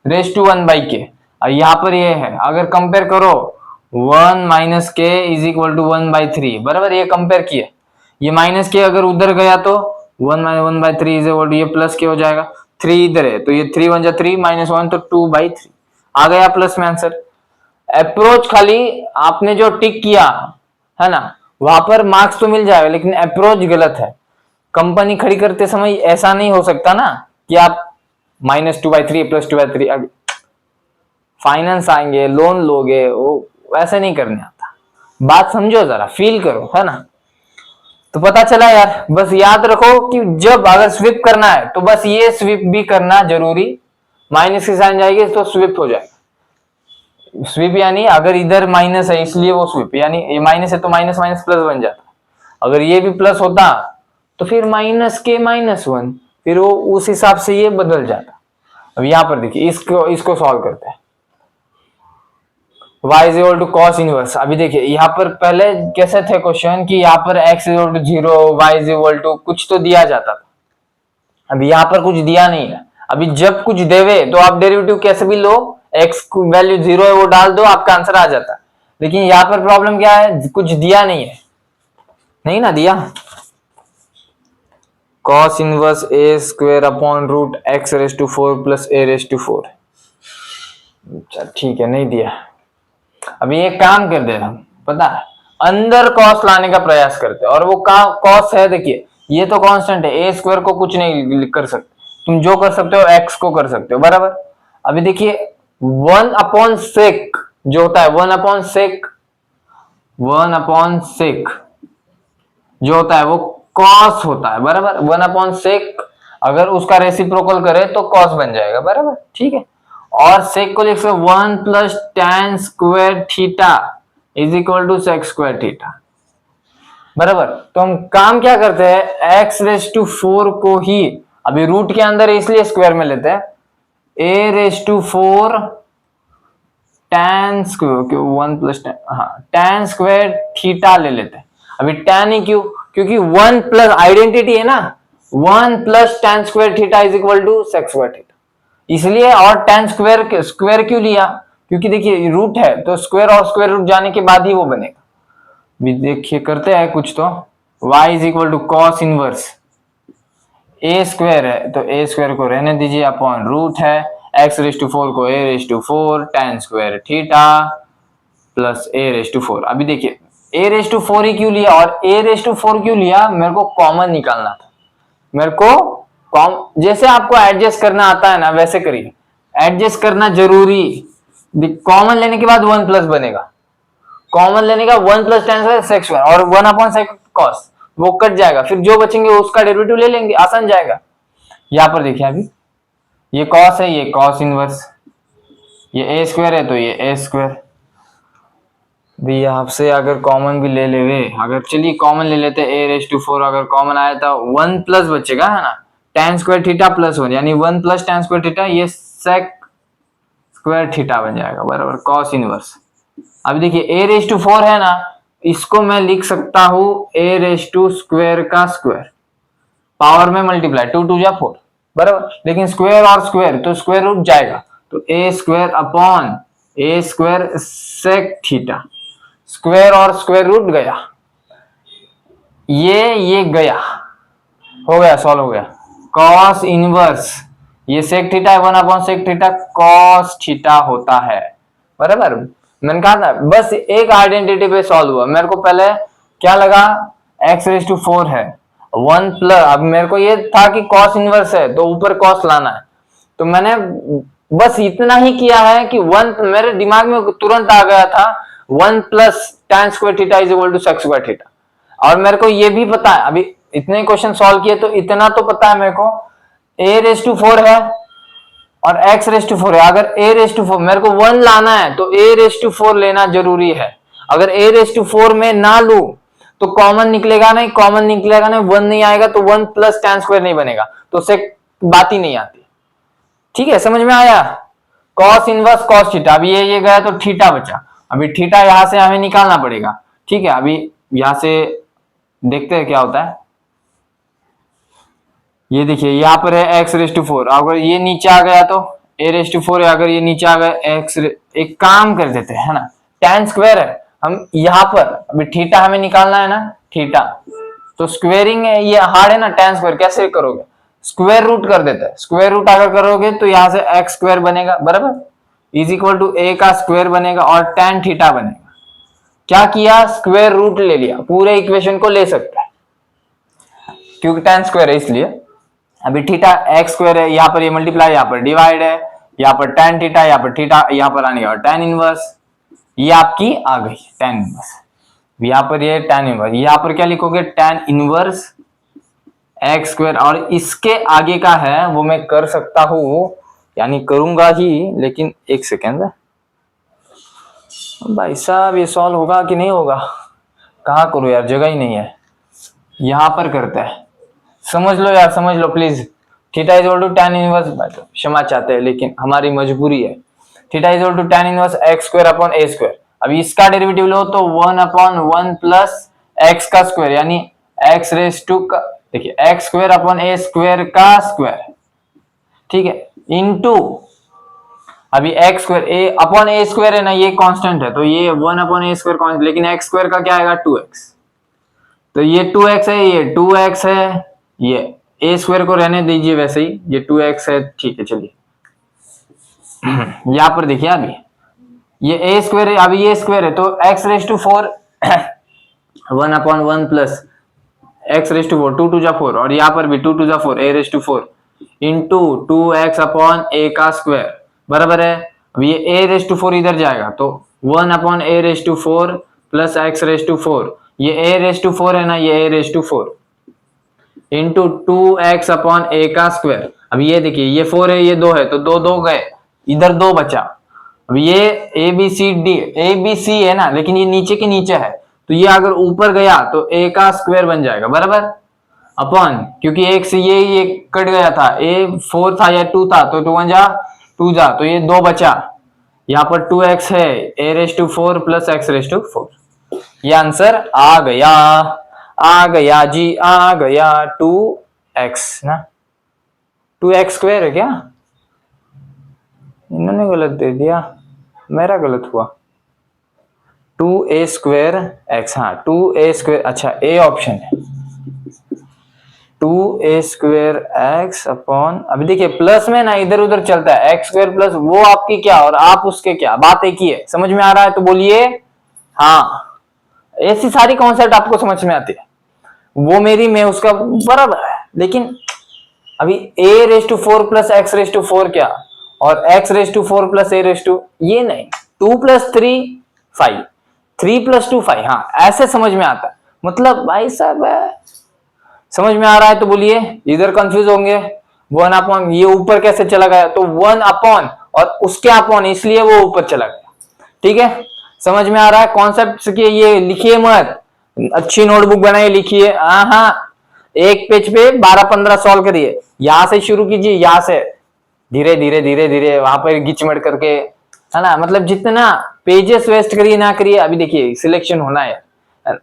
[SPEAKER 1] raise to one by k. और यहाँ पर ये है, अगर कंपेयर करो one minus k is equal to one by three, बराबर, ये कंपेयर किए, ये माइनस के अगर उधर गया तो one minus one by three is equal to ये प्लस के हो जाएगा, थ्री इधर है तो ये थ्री वन जा थ्री माइनस वन तो टू बाई थ्री आ गया प्लस में आंसर। अप्रोच खाली आपने जो टिक किया है ना वहां पर मार्क्स तो मिल जाएगा, लेकिन अप्रोच गलत है। कंपनी खड़ी करते समय ऐसा नहीं हो सकता ना कि आप minus two by three plus two by three, finance आएंगे लोन लोगे, वो वैसे नहीं करने आता। बात समझो जरा, फील करो, है ना। तो पता चला यार, बस याद रखो कि जब अगर स्विप करना है तो बस ये स्विप भी करना जरूरी, माइनस की साइन जाएगी तो स्विप हो जाएगा। स्विप यानी अगर इधर माइनस है इसलिए वो स्विप, यानी ये माइनस है तो माइनस माइनस प्लस बन जाता, अगर ये भी प्लस होता तो फिर माइनस के माइनस वन, फिर वो उस हिसाब से ये बदल जाता। अब यहां पर देखिए इसको सॉल्व करते हैं। y is equal to cos inverse. अभी देखिए यहाँ पर पहले कैसे थे क्वेश्चन कि यहाँ पर x is equal to zero, y is equal to कुछ तो दिया जाता था, अभी यहाँ पर कुछ दिया नहीं है। अभी जब कुछ देवे तो आप डेरिवेटिव कैसे भी लो, x वैल्यू जीरो है वो डाल दो, आपका आंसर आ जाता है। लेकिन यहाँ पर प्रॉब्लम क्या है, कुछ दिया नहीं है, नहीं ना दिया, cos inverse a square upon root x raise to 4 plus a raise to 4। ठीक है, नहीं दिया। अभी एक काम कर दे, पता है अंदर कॉस लाने का प्रयास करते, और वो कॉस है, देखिए ये तो कांस्टेंट है, ए स्क्वायर को कुछ नहीं कर सकते, तुम जो कर सकते हो एक्स को कर सकते हो, बराबर। अभी देखिए वन अपॉन सेक जो होता है, वन अपॉन सेक जो होता है वो कॉस होता है, बराबर। वन अपॉन सेक अगर उसका रेसिप्रोकल करे तो कॉस बन जाएगा, बराबर, ठीक है। और सेक को लिख सकते one plus tan square theta is equal to sec square theta, बराबर। तो हम काम क्या करते हैं, एक्स रेस टू 4 को ही अभी रूट के अंदर इसलिए स्क्वायर में लेते हैं, A raise to 4 tan square, one plus tan, हाँ टेन स्क्वायर थीटा ले लेते हैं। अभी टेन ही क्यों, क्योंकि वन प्लस आइडेंटिटी है ना, one plus tan square theta is equal to sec square theta, इसलिए। और टेन स्क्वायर क्यों लिया, क्योंकि देखिए रूट है तो स्क्वायर और स्क्वायर रूट जाने के बाद ही वो बनेगा। देखिए करते हैं कुछ तो, y is equal to cos inverse a square है तो ए स्क्वायर को रहने दीजिए, अपॉन रूट है x रेस टू 4 को a raise to 4 tan square theta plus a raise to 4। अभी देखिए a रेस टू 4 ही क्यों लिया, और a रेस टू 4 क्यों लिया, मेरे को कॉमन निकालना था, मेरे को जैसे आपको एडजस्ट करना आता है ना वैसे करिए, एडजस्ट करना जरूरी। कॉमन लेने के बाद वन प्लस बनेगा, कॉमन लेने का one plus tan sec square और वन अपॉन सेक कॉस, वो कट जाएगा, फिर जो बचेंगे उसका डेरिवेटिव ले लेंगे, आसान जाएगा। यहाँ पर देखिए अभी ये कॉस है, ये कॉस इनवर्स, ये ए स्क्वायर है तो ये ए स्क्वायर भी आपसे अगर कॉमन भी ले लेवे, अगर चलिए कॉमन ले लेते ए रेस टू 4, अगर कॉमन आया तो वन प्लस बचेगा, है ना, tan square theta plus one, यानी one plus tan square theta, ये सेक स्क्वायर थीटा बन जाएगा, बराबर, कॉस इनवर्स। अभी देखिए ए रेस टू 4 है ना, इसको मैं लिख सकता हूं ए रेस टू स्क्वायर का स्क्वायर, पावर में मल्टीप्लाई, टू टू जा 4, बराबर। लेकिन स्क्वायर और स्क्वायर तो स्क्वायर रूट जाएगा, तो a square upon A square sec theta, square और स्क्वायर रूट गया, ये गया, हो गया, सॉल्व हो गया। कॉस इनवर्स ये सेक थीटा है, one upon sec theta cos theta होता है, बराबर। मैंने कहा था बस एक आइडेंटिटी पे सॉल्व हुआ। मेरे को पहले क्या लगा, एक्स रेस टू 4 है, वन प्लस, अब मेरे को ये था कि कॉस इनवर्स है तो ऊपर कॉस लाना है, तो मैंने बस इतना ही किया है कि वन, मेरे दिमाग में तुरंत आ गया था one plus tan square theta is equal to sec square theta. और मेरे को ये भी पता है, अभी इतने क्वेश्चन सॉल्व किए तो इतना तो पता है मेरे को, a⁴ है और x⁴ है। अगर a⁴ मेरे को 1 लाना है तो a⁴ लेना जरूरी है। अगर a⁴ में ना लू तो कॉमन निकलेगा नहीं, 1 नहीं आएगा तो 1 + tan² नहीं बनेगा, तो उससे बात ही नहीं आती। ठीक है, समझ में आया? cos इनवर्स cos थीटा, अभी ये गया तो थीटा बचा, अभी थीटा यहां से हमें निकालना पड़ेगा। ठीक है, अभी यहां से देखते हैं क्या होता है। ये देखिए यहां पर है x⁴, अगर ये नीचे आ गया तो a⁴, अगर ये नीचे आ गया एक काम कर देते हैं, है ना, tan² है, हम यहाँ पर अभी थीटा हमें निकालना है ना, थीटा, तो स्क्वेयरिंग है, ये हार्ड है ना, tan², कैसे करोगे? स्क्वायर रूट कर देते हैं। स्क्वायर रूट अगर करोगे तो यहां से x² बनेगा, बराबर, = a का स्क्वायर बनेगा और tan थीटा बनेगा। क्या किया? स्क्वायर रूट ले लिया, पूरे इक्वेशन को ले सकता है क्योंकि tan² है इसलिए। अभी थीटा x² है, यहाँ पर ये मल्टीप्लाई, यहाँ पर डिवाइड है, यहाँ पर tan थीटा, यहाँ पर थीटा, यहाँ पर आने का tan इनवर्स, ये आपकी आ गई tan इनवर्स। यहाँ पर ये tan इनवर्स, यहाँ पर क्या लिखोगे? tan इनवर्स x², और इसके आगे का है वो मैं कर सकता हूं, यानी करूंगा ही, लेकिन एक सेकेंड भाई साहब, ये सॉल्व होगा कि नहीं होगा? कहाँ करूं यार, जगह ही नहीं है। यहां पर करते हैं, समझ लो यार, समझ लो प्लीज। थीटा = tan इनवर्स, क्षमा चाहते हैं लेकिन हमारी मजबूरी है। Theta = tan inverse x²/a²। अभी इसका डेरिवेटिव लो तो 1/1 + x का स्क्वायर, यानी देखिए x²/a² का स्क्वायर, ठीक है, इनटू अभी x² है ना, ये कांस्टेंट है, तो ये 1/a² कांस्टेंट, लेकिन x² का क्या आएगा? 2x, तो ये 2x है, ये 2x है, ये a² को रहने दीजिए वैसे ही, ये 2x है, ठीक है, चलिए। यहां पर देखिए अभी ये a² है, अभी ये स्क्वायर है, तो x⁴ 1/1 + x⁴, 2 × 4, और यहाँ पर भी 2 × 4 a⁴ इंटू 2x/a का स्क्वायर, बराबर है। अब ये a⁴ इधर जाएगा तो 1/a⁴ + x⁴, ये a⁴ है ना, ये a⁴ इंटू 2x/a का स्क्वायर। अब ये देखिए ये 4 है, ये 2 है, तो 2 गए, इधर 2 बचा। अब ये ABC है ना, लेकिन ये नीचे के नीचे है, तो ये अगर ऊपर गया तो a का स्क्वायर बन जाएगा, बराबर, अपॉन, क्योंकि एक से ये कट गया था, a4 था या 2 था, तो 2 जा 2 जा, तो ये 2 बचा, यहाँ पर 2x है, a⁴ + x⁴। ये आंसर आ गया जी, आ गया 2x ना, 2x² है क्या? इन्होंने गलत दे दिया, मेरा गलत हुआ। 2a² x, हाँ 2a², अच्छा a ऑप्शन है, 2a² x अपॉन, अभी देखिए प्लस में ना इधर उधर चलता है, x² प्लस वो आपकी क्या और आप उसके क्या, बात एक ही है। समझ में आ रहा है तो बोलिए हाँ। ऐसी सारी कॉन्सेप्ट आपको समझ में आती है, वो मेरी मैं उसका बराबर है, लेकिन अभी a⁴ + x⁴ क्या और x⁴ + a⁴, ये नहीं, 2 + 3 5, 3 + 2 5, हाँ ऐसे समझ में आता है। मतलब भाई साहब समझ में आ रहा है तो बोलिए, इधर कंफ्यूज होंगे 1/, ये ऊपर कैसे चला गया, तो 1/ और उसके अपॉन, इसलिए वो ऊपर चला गया। ठीक है, समझ में आ रहा है कॉन्सेप्ट के, ये लिखिए मत, अच्छी नोटबुक बनाइए, लिखिए, हाँ एक पेज पे 12-15 सॉल्व करिए, यहां से शुरू कीजिए, यहां से धीरे धीरे धीरे धीरे वहां पर गिचमट करके, है ना, मतलब जितना पेजेस वेस्ट करिए ना करिए। अभी देखिए सिलेक्शन होना है,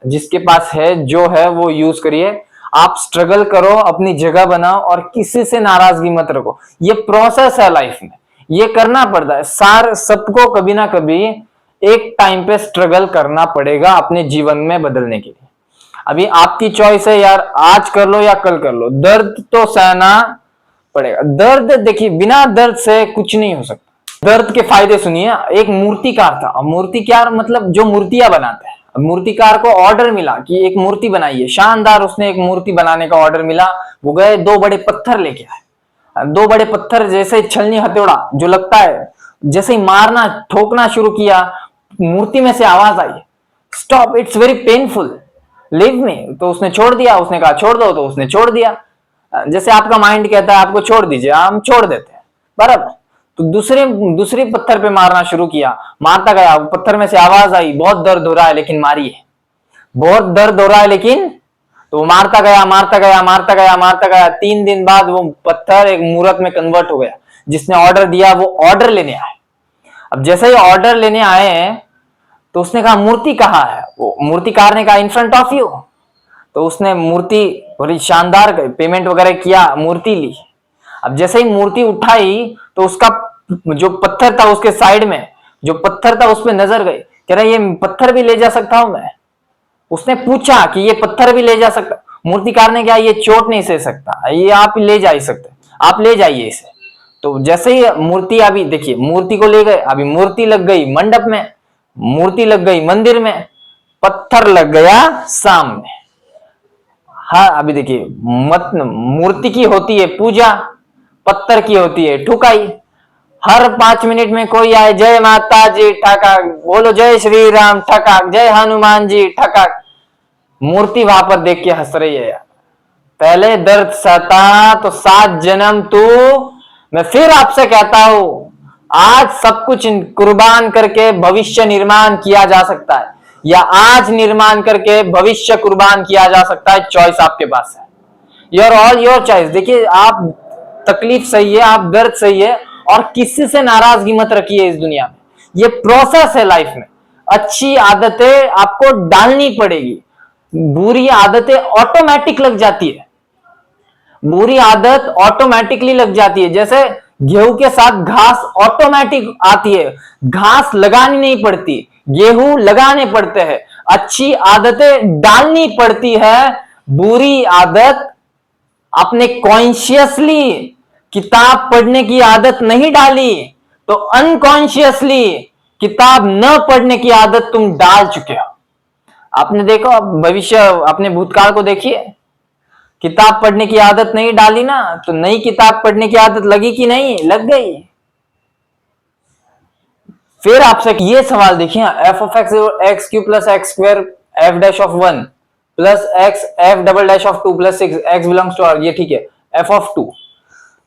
[SPEAKER 1] जिसके पास है जो है वो यूज करिए, आप स्ट्रगल करो, अपनी जगह बनाओ और किसी से नाराजगी मत रखो। ये प्रोसेस है लाइफ में, ये करना पड़ता है, सबको कभी ना कभी एक टाइम पे स्ट्रगल करना पड़ेगा अपने जीवन में बदलने के लिए। अभी आपकी चॉइस है यार, आज कर लो या कल कर लो, दर्द तो सहना पड़ेगा। दर्द देखिए, बिना दर्द से कुछ नहीं हो सकता। दर्द के फायदे सुनिए। एक मूर्तिकार था, मूर्तिकार मतलब जो मूर्तियां बनाता है, मूर्तिकार को ऑर्डर मिला कि एक मूर्ति बनाइए, शानदार, उसने एक मूर्ति बनाने का ऑर्डर मिला, वो गए 2 बड़े पत्थर लेके आए। 2 बड़े पत्थर जैसे छलनी हथौड़ा जो लगता है, जैसे ही मारना ठोकना शुरू किया, मूर्ति में से आवाज आई, stop, it's very painful. Leave me, तो उसने छोड़ दिया, उसने कहा छोड़ दो तो उसने छोड़ दिया। जैसे आपका माइंड कहता है आपको छोड़ दीजिए, हम छोड़ देते हैं, बराबर। तो दूसरे पत्थर पे मारना शुरू किया, मारता गया, पत्थर में से आवाज आई बहुत दर्द हो रहा है लेकिन मारिए, बहुत दर्द हो रहा है लेकिन, तो वो मारता गया मारता गया मारता गया मारता गया। 3 दिन बाद वो पत्थर एक मूर्त में कन्वर्ट हो गया। जिसने ऑर्डर दिया वो ऑर्डर लेने आए। अब जैसे ही ऑर्डर लेने आए हैं तो उसने कहा मूर्ति कहाँ है, वो मूर्तिकार ने कहा इन फ्रंट ऑफ यू। तो उसने मूर्ति बड़ी शानदार पेमेंट वगैरह किया, मूर्ति ली। अब जैसे ही मूर्ति उठाई तो उसका जो पत्थर था उसके साइड में जो पत्थर था उस पर नजर गई, कह रहा ये पत्थर भी ले जा सकता हूं मैं। उसने पूछा कि ये पत्थर भी ले जा सकता, मूर्तिकार ने कहा ये चोट नहीं सह सकता, ये आप ले जा सकते, आप ले जाइए इसे। तो जैसे ही मूर्ति, अभी देखिए मूर्ति को ले गए, अभी मूर्ति लग गई मंडप में, मूर्ति लग गई मंदिर में, पत्थर लग गया सामने। हाँ अभी देखिए, मत मूर्ति की होती है पूजा, पत्थर की होती है ठुकाई। हर 5 मिनट में कोई आए, जय माता जी ठकाक, बोलो जय श्री राम ठकाक, जय हनुमान जी ठकाक। मूर्ति वहां पर देख के हंस रही है यार। पहले दर्द सहता तो 7 जन्म तू, मैं फिर आपसे कहता हूं आज सब कुछ कुर्बान करके भविष्य निर्माण किया जा सकता है, या आज निर्माण करके भविष्य कुर्बान किया जा सकता है। चॉइस आपके पास है, योर ऑल योर चॉइस। देखिए आप तकलीफ सही है, आप दर्द सही है, और किसी से नाराजगी मत रखिए इस दुनिया में। ये प्रोसेस है लाइफ में। अच्छी आदतें आपको डालनी पड़ेगी, बुरी आदतें ऑटोमेटिक लग जाती है, बुरी आदत ऑटोमेटिकली लग जाती है। जैसे गेहूं के साथ घास ऑटोमेटिक आती है, घास लगानी नहीं पड़ती, गेहूं लगाने पड़ते हैं। अच्छी आदतें डालनी पड़ती है, बुरी आदत आपने कॉन्शियसली किताब पढ़ने की आदत नहीं डाली तो अनकॉन्शियसली किताब न पढ़ने की आदत तुम डाल चुके हो। आपने देखो, अब भविष्य अपने भूतकाल को देखिए, किताब पढ़ने की आदत नहीं डाली ना, तो नई किताब पढ़ने की आदत लगी कि नहीं, लग गई। फिर आपसे ये सवाल देखिए, f of x cube plus x square f dash of 1 plus x f double dash of 2 plus 6 x belongs to R, ये ठीक है। एफ ऑफ 2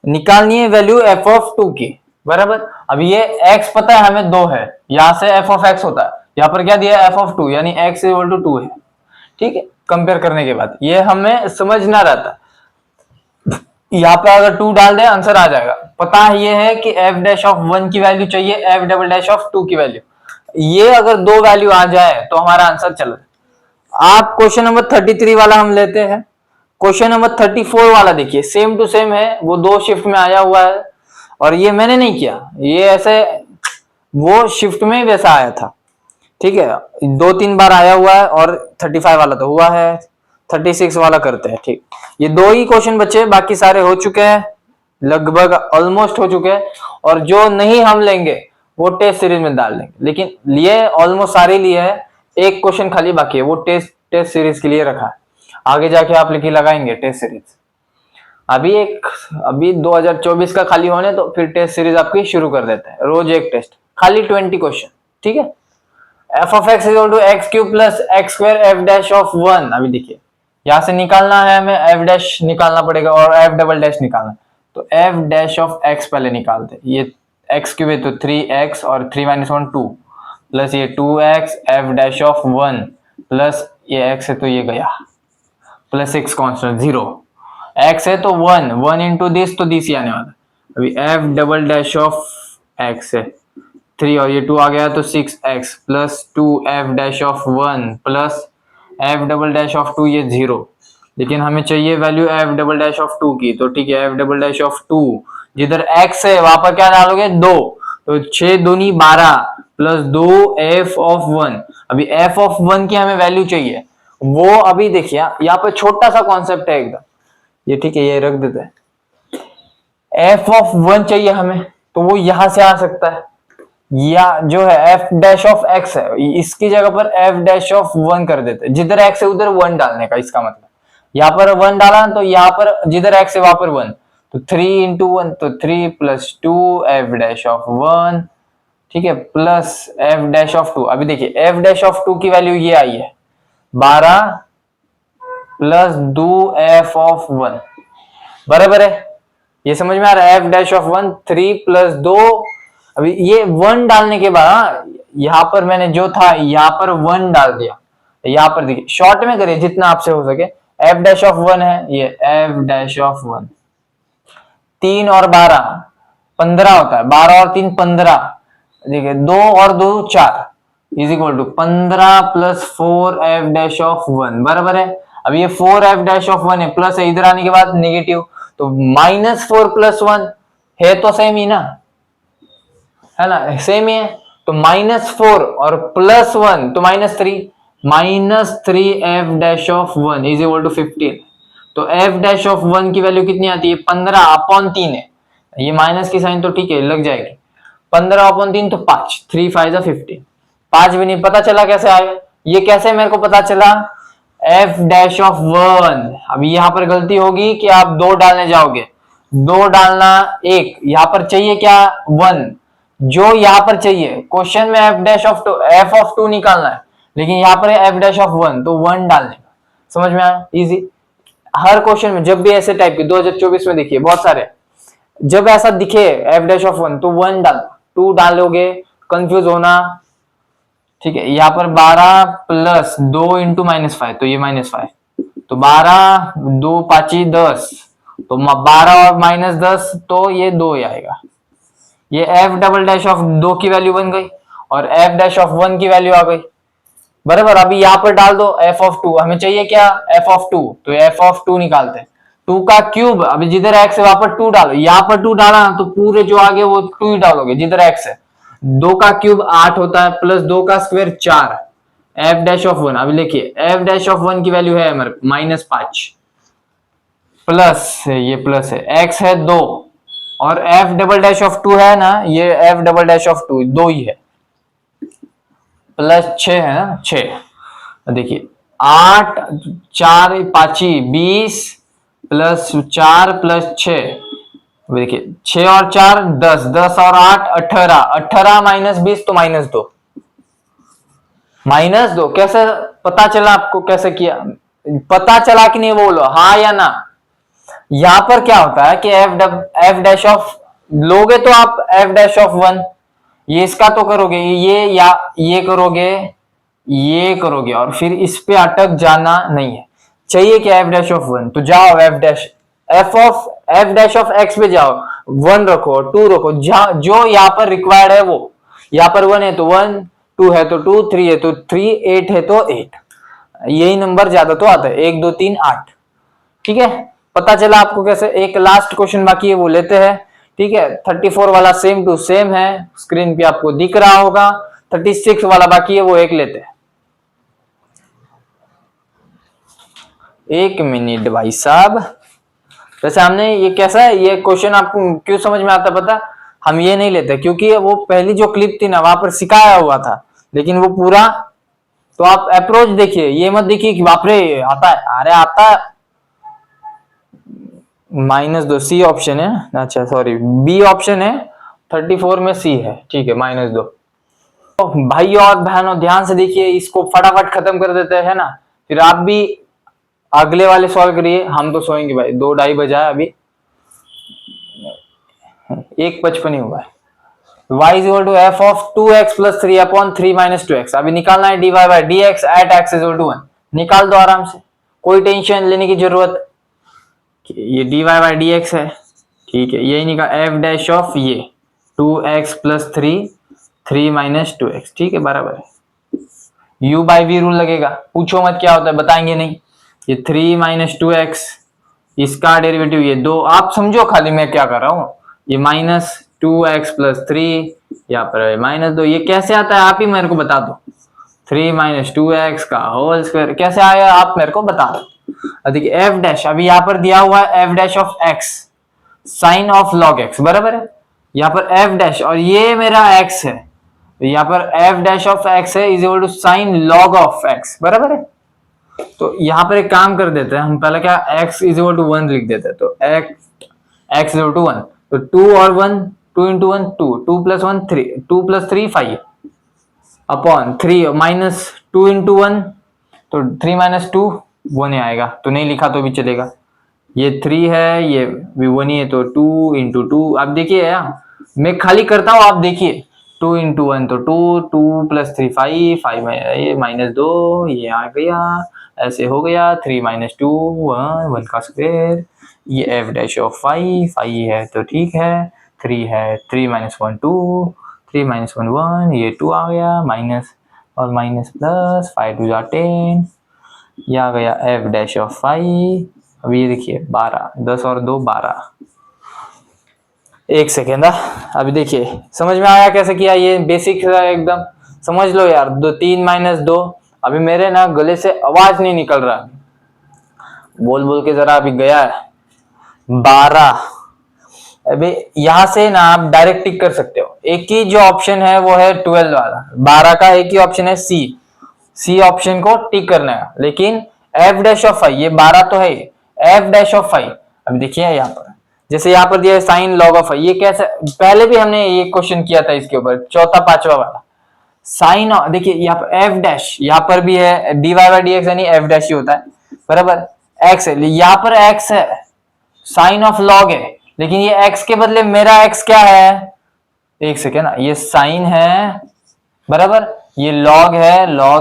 [SPEAKER 1] निकालनी है वैल्यू एफ ऑफ 2 की, बराबर। अब ये x पता है हमें 2 है, यहां से एफ ऑफ एक्स होता है, यहां पर क्या दिया है एफ ऑफ 2, यानी x इक्वल टू 2 है, ठीक है। कंपेयर करने के बाद ये हमें समझना रहता, यहाँ पे अगर 2 डाल दे आंसर आ जाएगा। पता है ये है कि एफ डैश ऑफ 1 की वैल्यू चाहिए, एफ डबल डैश ऑफ 2 की वैल्यू, ये अगर 2 वैल्यू आ जाए तो हमारा आंसर चल। आप क्वेश्चन नंबर 33 वाला हम लेते हैं। क्वेश्चन नंबर 34 वाला देखिए, सेम टू सेम है, वो 2 शिफ्ट में आया हुआ है, और ये मैंने नहीं किया, ये ऐसे वो शिफ्ट में वैसा आया था, ठीक है। 2-3 बार आया हुआ है, और 35 वाला तो हुआ है, 36 वाला करते हैं, ठीक। ये 2 ही क्वेश्चन बचे, बाकी सारे हो चुके हैं, लगभग ऑलमोस्ट हो चुके हैं, और जो नहीं हम लेंगे वो टेस्ट सीरीज में डाल देंगे। लेकिन लिए ऑलमोस्ट सारे लिए है, एक क्वेश्चन खाली बाकी है, वो टेस्ट सीरीज के लिए रखा है, आगे जाके आप लिखी लगाएंगे टेस्ट सीरीज। अभी 2024 का खाली होने तो फिर टेस्ट सीरीज आपकी शुरू कर देते हैं, रोज एक टेस्ट, खाली 20 क्वेश्चन, ठीक है। F of x equal to x cube plus x square f dash of 1। अभी देखिए यहां से निकालना है हमें, एफ डैश निकालना पड़ेगा और एफ डबल डैश निकालना, तो एफ डैश ऑफ एक्स पहले निकालते। ये एक्स क्यूब है तो 3x और 3 - 1 2 प्लस ये 2x F dash of 1 plus ये x है तो ये गया प्लस 6 कॉन्स्टेंट 0, x है तो 1 इंटू दिस तो दिस ही आने वाला। अभी F double dash of x है 3 और ये 2 आ गया तो 6x plus 2 F dash of 1 plus F double dash of 2, ये 0, लेकिन हमें चाहिए value F double dash of 2 की, तो ठीक है एफ डबल डैश ऑफ 2 जिधर x है वहां पर क्या डालोगे 2, तो 6 दूनी 12 प्लस 2 एफ ऑफ 1। अभी एफ ऑफ 1 की हमें वैल्यू चाहिए, वो अभी देखिए यहाँ पर छोटा सा कॉन्सेप्ट है एकदम, ये ठीक है, ये रख देते हैं। एफ ऑफ 1 चाहिए हमें, तो वो यहां से आ सकता है, या जो है एफ डैश ऑफ एक्स है, इसकी जगह पर एफ डैश ऑफ 1 कर देते, जिधर एक्स है उधर 1 डालने का। इसका मतलब यहाँ पर 1 डाला तो यहाँ पर जिधर एक्स है वहां पर 1, तो 3 इंटू 1 तो 3 प्लस 2 एफ डैश ऑफ 1, ठीक है, प्लस एफ डैश ऑफ 2। अभी देखिए एफ डैश ऑफ 2 की वैल्यू ये आई है 12 प्लस 2f(1) बराबर है। ये समझ में आ रहा है? f'(1) 3 plus 2। अभी ये 1 डालने के बाद यहां पर मैंने जो था यहां पर 1 डाल दिया। यहां पर देखिए, शॉर्ट में करिए जितना आपसे हो सके। f'(1) है, ये f'(1) 3 और 12 15 होता है। 12 और 3 15। देखिए 2 और 2 4 is equal to 15 plus 4f'(1) बराबर है। अब ये 4f'(1) है, प्लस है, इधर आने के बाद नेगेटिव, तो -4 प्लस 1 है तो सेम ही ना, है ना, सेम ही है। तो -4 और +1 तो -3, -3f'(1) इज इक्वल टू 15। तो f'(1) की वैल्यू कितनी आती है? 15/3 है। ये माइनस की साइन तो ठीक है, लग जाएगी। 15/3 तो 5, 3 5 15। 5 भी नहीं पता चला, कैसे आया ये? कैसे मेरे को पता चला? f'(1). अभी यहां पर गलती होगी कि आप 2 डालने जाओगे, 2 डालना 1, यहां पर चाहिए क्या? 1। जो यहां पर चाहिए क्वेश्चन में f'(2) निकालना है, लेकिन यहां पर f'(1) तो 1 डालने का। समझ में आया? इजी। हर क्वेश्चन में जब भी ऐसे टाइप के 2024 में देखिए बहुत सारे, जब ऐसा दिखे f'(1) तो 1 डाल, 2 डालोगे कंफ्यूज होना। ठीक है, यहाँ पर 12 प्लस 2 इंटू -5, तो ये -5, तो 12 2 5 10, तो 12 और -10 तो ये 2 ही आएगा। ये f'(2) की वैल्यू बन गई और f'(1) की वैल्यू आ गई बराबर। अभी यहाँ पर डाल दो f(2), हमें चाहिए क्या? f(2), तो f(2) निकालते हैं। 2 का क्यूब, अभी जिधर x है वहां पर 2 डालो, यहाँ पर 2 डाला ना तो पूरे जो आगे वो 2 ही डालोगे जिधर x है। 2 का क्यूब 8 होता है, प्लस 2 का स्क्वायर 4, f'(1). अभी लिखिए f'(1) की वैल्यू है हमारे -5, प्लस ये प्लस है, x है 2 और f'(2) है ना, ये f'(2) 2 ही है, प्लस 6 है ना, 6। देखिए 8 4 5 20 प्लस 4 प्लस 6, देखिए 6 और 4 10, 10 और 8 18, 18 -20 तो -2, -2। कैसे पता चला आपको? कैसे किया पता चला कि नहीं, बोलो हाँ या ना। यहां पर क्या होता है कि f' लोगे तो आप f'(1), ये इसका तो करोगे, ये या ये करोगे, ये करोगे, और फिर इस पे अटक जाना नहीं है। चाहिए क्या? f'(1), तो जाओ f'(x) पे जाओ, 1 रखो, 2 रखो, जो यहाँ पर रिक्वायर्ड है वो। यहाँ पर 1 है तो 1, 2 है तो 2, 3 है तो 3, 8 है तो 8। यही नंबर ज्यादा तो आता है, 1 2 3 8। ठीक है, पता चला आपको कैसे? एक लास्ट क्वेश्चन बाकी है, वो लेते हैं। ठीक है, 34 वाला सेम टू सेम है, स्क्रीन पे आपको दिख रहा होगा। 36 वाला बाकी है, वो एक लेते हैं। 1 मिनट भाई साहब। वैसे हमने ये कैसा है, ये क्वेश्चन आपको क्यों समझ में आता पता? हम ये नहीं लेते क्योंकि वो पहली जो क्लिप थी ना वहां पर सिखाया हुआ था, लेकिन वो पूरा, तो आप अप्रोच देखिए, ये मत देखिए कि बाप रे आता है, अरे आता है। -2 सी ऑप्शन है, अच्छा सॉरी बी ऑप्शन है, 34 में सी है। ठीक है, -2। तो भाई और बहनों ध्यान से देखिए, इसको फटाफट खत्म कर देते हैं ना, फिर आप भी अगले वाले सॉल्व करिए। हम तो सोएंगे भाई, 2 ढाई बजा है अभी, 1:55 ही हुआ है। y is equal to f(2x + 3/3 - 2x)। अभी निकालना है dy by dx at x is equal to 1। निकाल दो आराम से, कोई टेंशन लेने की जरूरत। ये dy by dx है, ठीक है, यही निकाल f' ये 2x + 3 - 2x। ठीक है, बराबर है। u by v रूल लगेगा, पूछो मत क्या होता है, बताएंगे नहीं। ये 3 - 2x, इसका डेरिवेटिव ये 2, आप समझो खाली मैं क्या कर रहा हूं। ये -2x + 3, यहाँ पर -2, ये कैसे आता है आप ही मेरे को बता दो। 3 - 2x का होल स्क्वायर कैसे आया, आप मेरे को बता दो। देखिए f', अभी यहाँ पर दिया हुआ है f'(x) sin of log x, बराबर है। यहाँ पर f' और ये मेरा x है, तो यहाँ पर f'(x) है is equal to sin log of x, बराबर है। तो यहाँ पर एक काम कर देते हैं हम, पहले क्या x इज इक्वल टू 1 लिख देते हैं, तो x इज इक्वल टू 1, तो 2 और 1, 2 इंटू 1 2, 2 + 1 3, 2 + 3 5 अपॉन 3 -2 इंटू 1, तो 3 - 2 1 आएगा, तो नहीं लिखा तो भी चलेगा। ये 3 है, ये भी 1 ही है, तो 2 इंटू 2। आप देखिए मैं खाली करता हूँ, आप देखिए 2 इंटू 1 तो 2, 2 प्लस 3 5, 5 ये -2, ये आ गया, ऐसे हो गया 3 - 2 1, 1 का स्क्वायर, ये एफ डैश ऑफ 5, 5 है तो ठीक है, 3 है, 3 - 1 2, 3 - 1 1, ये 2 आ गया, माइनस और माइनस प्लस, 5 2 10, ये आ गया एफ डैश ऑफ 5। अब ये देखिए 12, 10 और 2 12। एक सेकेंड, अभी देखिए समझ में आया कैसे किया, ये बेसिक एकदम समझ लो यार। 3 - 2, अभी मेरे ना गले से आवाज नहीं निकल रहा, बोल बोल के जरा अभी गया है। 12, अभी यहाँ से ना आप डायरेक्ट टिक कर सकते हो, एक ही जो ऑप्शन है वो है 12 वाला, 12 का एक ही ऑप्शन है सी ऑप्शन को टिक करना है, लेकिन एफ डैश ऑफ 5, ये 12 तो है, एफ डैश ऑफ 5। अब देखिए यहाँ पर, जैसे यहाँ पर दिया है साइन लॉग ऑफ 5, ये कैसे, पहले भी हमने ये क्वेश्चन किया था इसके ऊपर, चौथा पांचवा वाला। साइन, देखिए यहाँ पर एफ डैश, यहाँ पर भी है dy बाई dx, यानी एफ डैश ही होता है, बराबर। एक्स है, यहाँ पर एक्स है, साइन ऑफ लॉग है, लेकिन ये एक्स के बदले मेरा एक्स क्या है, एक सेकेंड ना, ये साइन है, बराबर, ये लॉग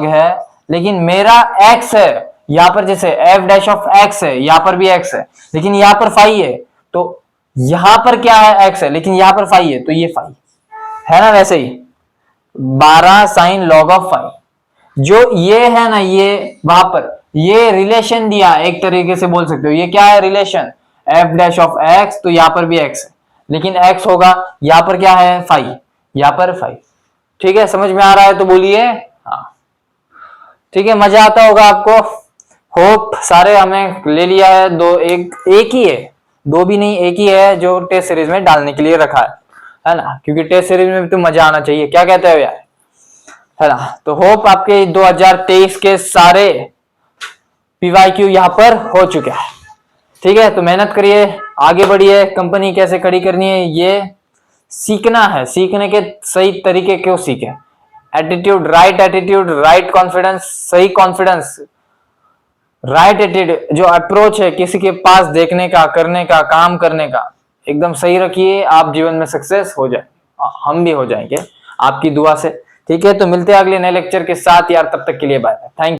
[SPEAKER 1] है, लेकिन मेरा एक्स है यहाँ पर, जैसे एफ डैश ऑफ एक्स है, यहाँ पर भी एक्स है, लेकिन यहाँ पर 5 है, तो यहाँ पर क्या है, एक्स है, लेकिन यहाँ पर 5 है, तो ये 5 है ना। वैसे ही 12 साइन लॉग ऑफ 5, जो ये है ना, ये वहां पर ये रिलेशन दिया, एक तरीके से बोल सकते हो, ये क्या है relation, F dash of x, तो यहाँ पर भी एक्स है, लेकिन एक्स होगा, यहाँ पर क्या है 5, यहाँ पर 5। ठीक है, समझ में आ रहा है तो बोलिए हाँ। ठीक है, मजा आता होगा आपको, होप। सारे हमें ले लिया है, दो एक ही है, दो भी नहीं, एक ही है जो टेस्ट सीरीज में डालने के लिए रखा है ना, क्योंकि टेस्ट सीरीज में भी तो मजा आना चाहिए, क्या कहते हो यार, है ना। तो होप आपके 2023 के सारे पीवाईक्यू यहाँ पर हो चुके हैं। ठीक है, तो मेहनत करिए, आगे बढ़िए, कंपनी कैसे खड़ी करनी है ये सीखना है, सीखने के सही तरीके क्यों सीखे, एटीट्यूड, राइट कॉन्फिडेंस, सही कॉन्फिडेंस, राइट एटीट्यूड, जो अप्रोच है किसी के पास देखने का, करने का, काम करने का, एकदम सही रखिए, आप जीवन में सक्सेस हो जाए, हम भी हो जाएंगे आपकी दुआ से। ठीक है, तो मिलते हैं अगले नए लेक्चर के साथ यार, तब तक के लिए बाय बाय, थैंक यू।